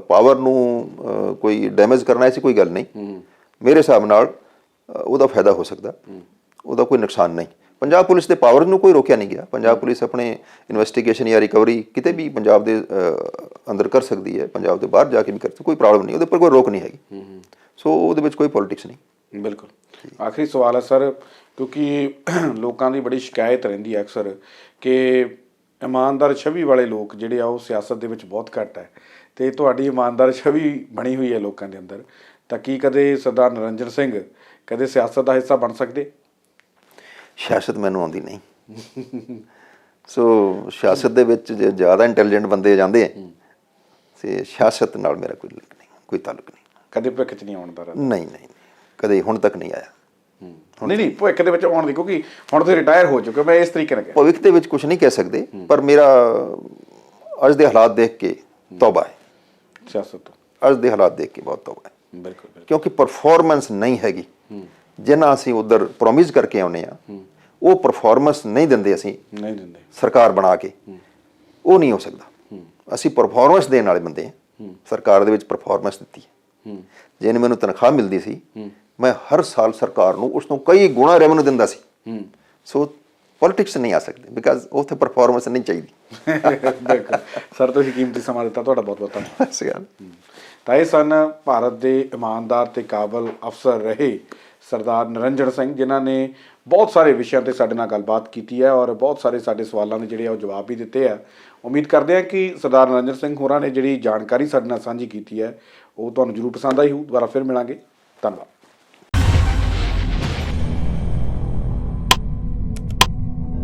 ਪਾਵਰ ਨੂੰ ਕੋਈ ਡੈਮੇਜ ਕਰਨਾ ਐਸੀ ਕੋਈ ਗੱਲ ਨਹੀਂ। ਮੇਰੇ ਹਿਸਾਬ ਨਾਲ ਉਹਦਾ ਫਾਇਦਾ ਹੋ ਸਕਦਾ, ਉਹਦਾ ਕੋਈ ਨੁਕਸਾਨ ਨਹੀਂ। ਪੰਜਾਬ ਪੁਲਿਸ ਦੇ ਪਾਵਰ ਨੂੰ ਕੋਈ ਰੋਕਿਆ ਨਹੀਂ ਗਿਆ। ਪੰਜਾਬ ਪੁਲਿਸ ਆਪਣੇ ਇਨਵੈਸਟੀਗੇਸ਼ਨ ਜਾਂ ਰਿਕਵਰੀ ਕਿਤੇ ਵੀ ਪੰਜਾਬ ਦੇ ਅੰਦਰ ਕਰ ਸਕਦੀ ਹੈ, ਪੰਜਾਬ ਦੇ ਬਾਹਰ ਜਾ ਕੇ ਵੀ ਕਰ ਸਕਦੀ, ਕੋਈ ਪ੍ਰੋਬਲਮ ਨਹੀਂ, ਉਹਦੇ ਉੱਪਰ ਕੋਈ ਰੋਕ ਨਹੀਂ ਹੈਗੀ। ਸੋ ਉਹਦੇ ਵਿੱਚ ਕੋਈ ਪੋਲੀਟਿਕਸ ਨਹੀਂ। ਬਿਲਕੁਲ। ਆਖਰੀ ਸਵਾਲ ਹੈ ਸਰ, ਕਿਉਂਕਿ ਲੋਕਾਂ ਦੀ ਬੜੀ ਸ਼ਿਕਾਇਤ ਰਹਿੰਦੀ ਹੈ ਅਕਸਰ ਕਿ ਇਮਾਨਦਾਰ ਛਵੀ ਵਾਲੇ ਲੋਕ ਜਿਹੜੇ ਆ ਉਹ ਸਿਆਸਤ ਦੇ ਵਿੱਚ ਬਹੁਤ ਘੱਟ ਹੈ ਤੇ ਤੁਹਾਡੀ ਇਮਾਨਦਾਰ ਛਵੀ ਬਣੀ ਹੋਈ ਹੈ ਲੋਕਾਂ ਦੇ ਅੰਦਰ, ਤਾਂ ਕੀ ਕਦੇ ਸਰਦਾਰ ਨਿਰੰਜਨ ਸਿੰਘ ਕਦੇ ਸਿਆਸਤ ਦਾ ਹਿੱਸਾ ਬਣ ਸਕਦੇ? ਸਿਆਸਤ ਮੈਨੂੰ ਆਉਂਦੀ ਨਹੀਂ। ਸੋ ਸਿਆਸਤ ਦੇ ਵਿੱਚ ਜੇ ਜ਼ਿਆਦਾ ਇੰਟੈਲੀਜੈਂਟ ਬੰਦੇ ਜਾਂਦੇ ਆ ਤੇ ਸਿਆਸਤ ਨਾਲ ਮੇਰਾ ਕੋਈ ਲਿੰਕ ਨਹੀਂ, ਕੋਈ ਤਾਲੁਕ ਨਹੀਂ। ਕਦੇ ਭਵਿੱਖ 'ਚ ਨਹੀਂ ਆਉਣ ਦਾ ਇਰਾਦਾ? ਨਹੀਂ ਨਹੀਂ, ਕਦੇ ਹੁਣ ਤੱਕ ਨਹੀਂ ਆਇਆ। ਨਹੀਂ ਭਵਿੱਖ ਦੇ ਵਿੱਚ ਆਉਣ ਦੀ, ਕਿਉਂਕਿ ਹੁਣ ਤੁਸੀਂ ਰਿਟਾਇਰ ਹੋ ਚੁੱਕੇ, ਮੈਂ ਇਸ ਤਰੀਕੇ ਨਾਲ ਕਿਹਾ। ਭਵਿੱਖ ਦੇ ਵਿੱਚ ਕੁਝ ਨਹੀਂ ਕਹਿ ਸਕਦੇ, ਪਰ ਮੇਰਾ ਅੱਜ ਦੇ ਹਾਲਾਤ ਦੇਖ ਕੇ ਤੌਬਾ ਹੈ। ਸਿਆਸਤ ਤੋਂ ਅੱਜ ਦੇ ਹਾਲਾਤ ਦੇਖ ਕੇ ਬਹੁਤ ਤੌਬਾ ਹੈ, ਬਿਲਕੁਲ। ਕਿਉਂਕਿ ਪਰਫਾਰਮੈਂਸ ਨਹੀਂ ਹੈਗੀ। ਜਿੰਨਾ ਅਸੀਂ ਉਧਰ ਪ੍ਰੋਮਿਸ ਕਰਕੇ ਆਉਨੇ ਆ, ਉਹ ਪਰਫਾਰਮੈਂਸ ਨਹੀਂ ਦਿੰਦੇ ਅਸੀਂ ਨਹੀਂ ਦਿੰਦੇ ਸਰਕਾਰ ਬਣਾ ਕੇ, ਉਹ ਨਹੀਂ ਹੋ ਸਕਦਾ। ਅਸੀਂ ਪਰਫਾਰਮੈਂਸ ਦੇਣ ਵਾਲੇ ਬੰਦੇ ਹਾਂ। ਸਰਕਾਰ ਦੇ ਵਿੱਚ ਪਰਫਾਰਮੈਂਸ ਦਿੱਤੀ ਹੈ। ਜਿਹਨੇ ਮੈਨੂੰ ਤਨਖਾਹ ਮਿਲਦੀ ਸੀ, ਮੈਂ ਹਰ ਸਾਲ ਸਰਕਾਰ ਨੂੰ ਉਸ ਤੋਂ ਕਈ ਗੁਣਾ ਰੈਵਨਿਊ ਦਿੰਦਾ ਸੀ। ਸੋ ਪੋਲਿਟਿਕਸ ਨਹੀਂ ਆ ਸਕਦੇ, ਬਿਕਾਜ਼ ਉੱਥੇ ਪਰਫਾਰਮੈਂਸ ਨਹੀਂ ਚਾਹੀਦੀ। ਬਿਲਕੁਲ ਸਰ, ਤੁਸੀਂ ਕੀਮਤੀ ਸਮਾਂ ਦਿੱਤਾ, ਤੁਹਾਡਾ ਬਹੁਤ ਬਹੁਤ ਧੰਨਵਾਦ। ਸਹੀ ਗੱਲ। ਤਾਂ ਇਹ ਸਨ ਭਾਰਤ ਦੇ ਇਮਾਨਦਾਰ ਤੇ ਕਾਬਲ ਅਫਸਰ ਰਹੇ ਸਰਦਾਰ ਨਿਰੰਜਨ ਸਿੰਘ, ਜਿਨ੍ਹਾਂ ਨੇ ਬਹੁਤ ਸਾਰੇ ਵਿਸ਼ਿਆਂ ਤੇ ਸਾਡੇ ਨਾਲ ਗੱਲਬਾਤ ਕੀਤੀ ਹੈ ਔਰ ਬਹੁਤ ਸਾਰੇ ਸਾਡੇ ਸਵਾਲਾਂ ਦੇ ਜਿਹੜੇ ਆ ਉਹ ਜਵਾਬ ਵੀ ਦਿੱਤੇ ਆ। ਉਮੀਦ ਕਰਦੇ ਹਾਂ ਕਿ ਸਰਦਾਰ ਨਿਰੰਜਨ ਸਿੰਘ ਹੋਰਾਂ ਨੇ ਜਿਹੜੀ ਜਾਣਕਾਰੀ ਸਾਡੇ ਨਾਲ ਸਾਂਝੀ ਕੀਤੀ ਹੈ ਉਹ ਤੁਹਾਨੂੰ ਜ਼ਰੂਰ ਪਸੰਦ ਆਈ ਹੋਊ। ਦੁਬਾਰਾ ਫਿਰ ਮਿਲਾਂਗੇ। ਧੰਨਵਾਦ।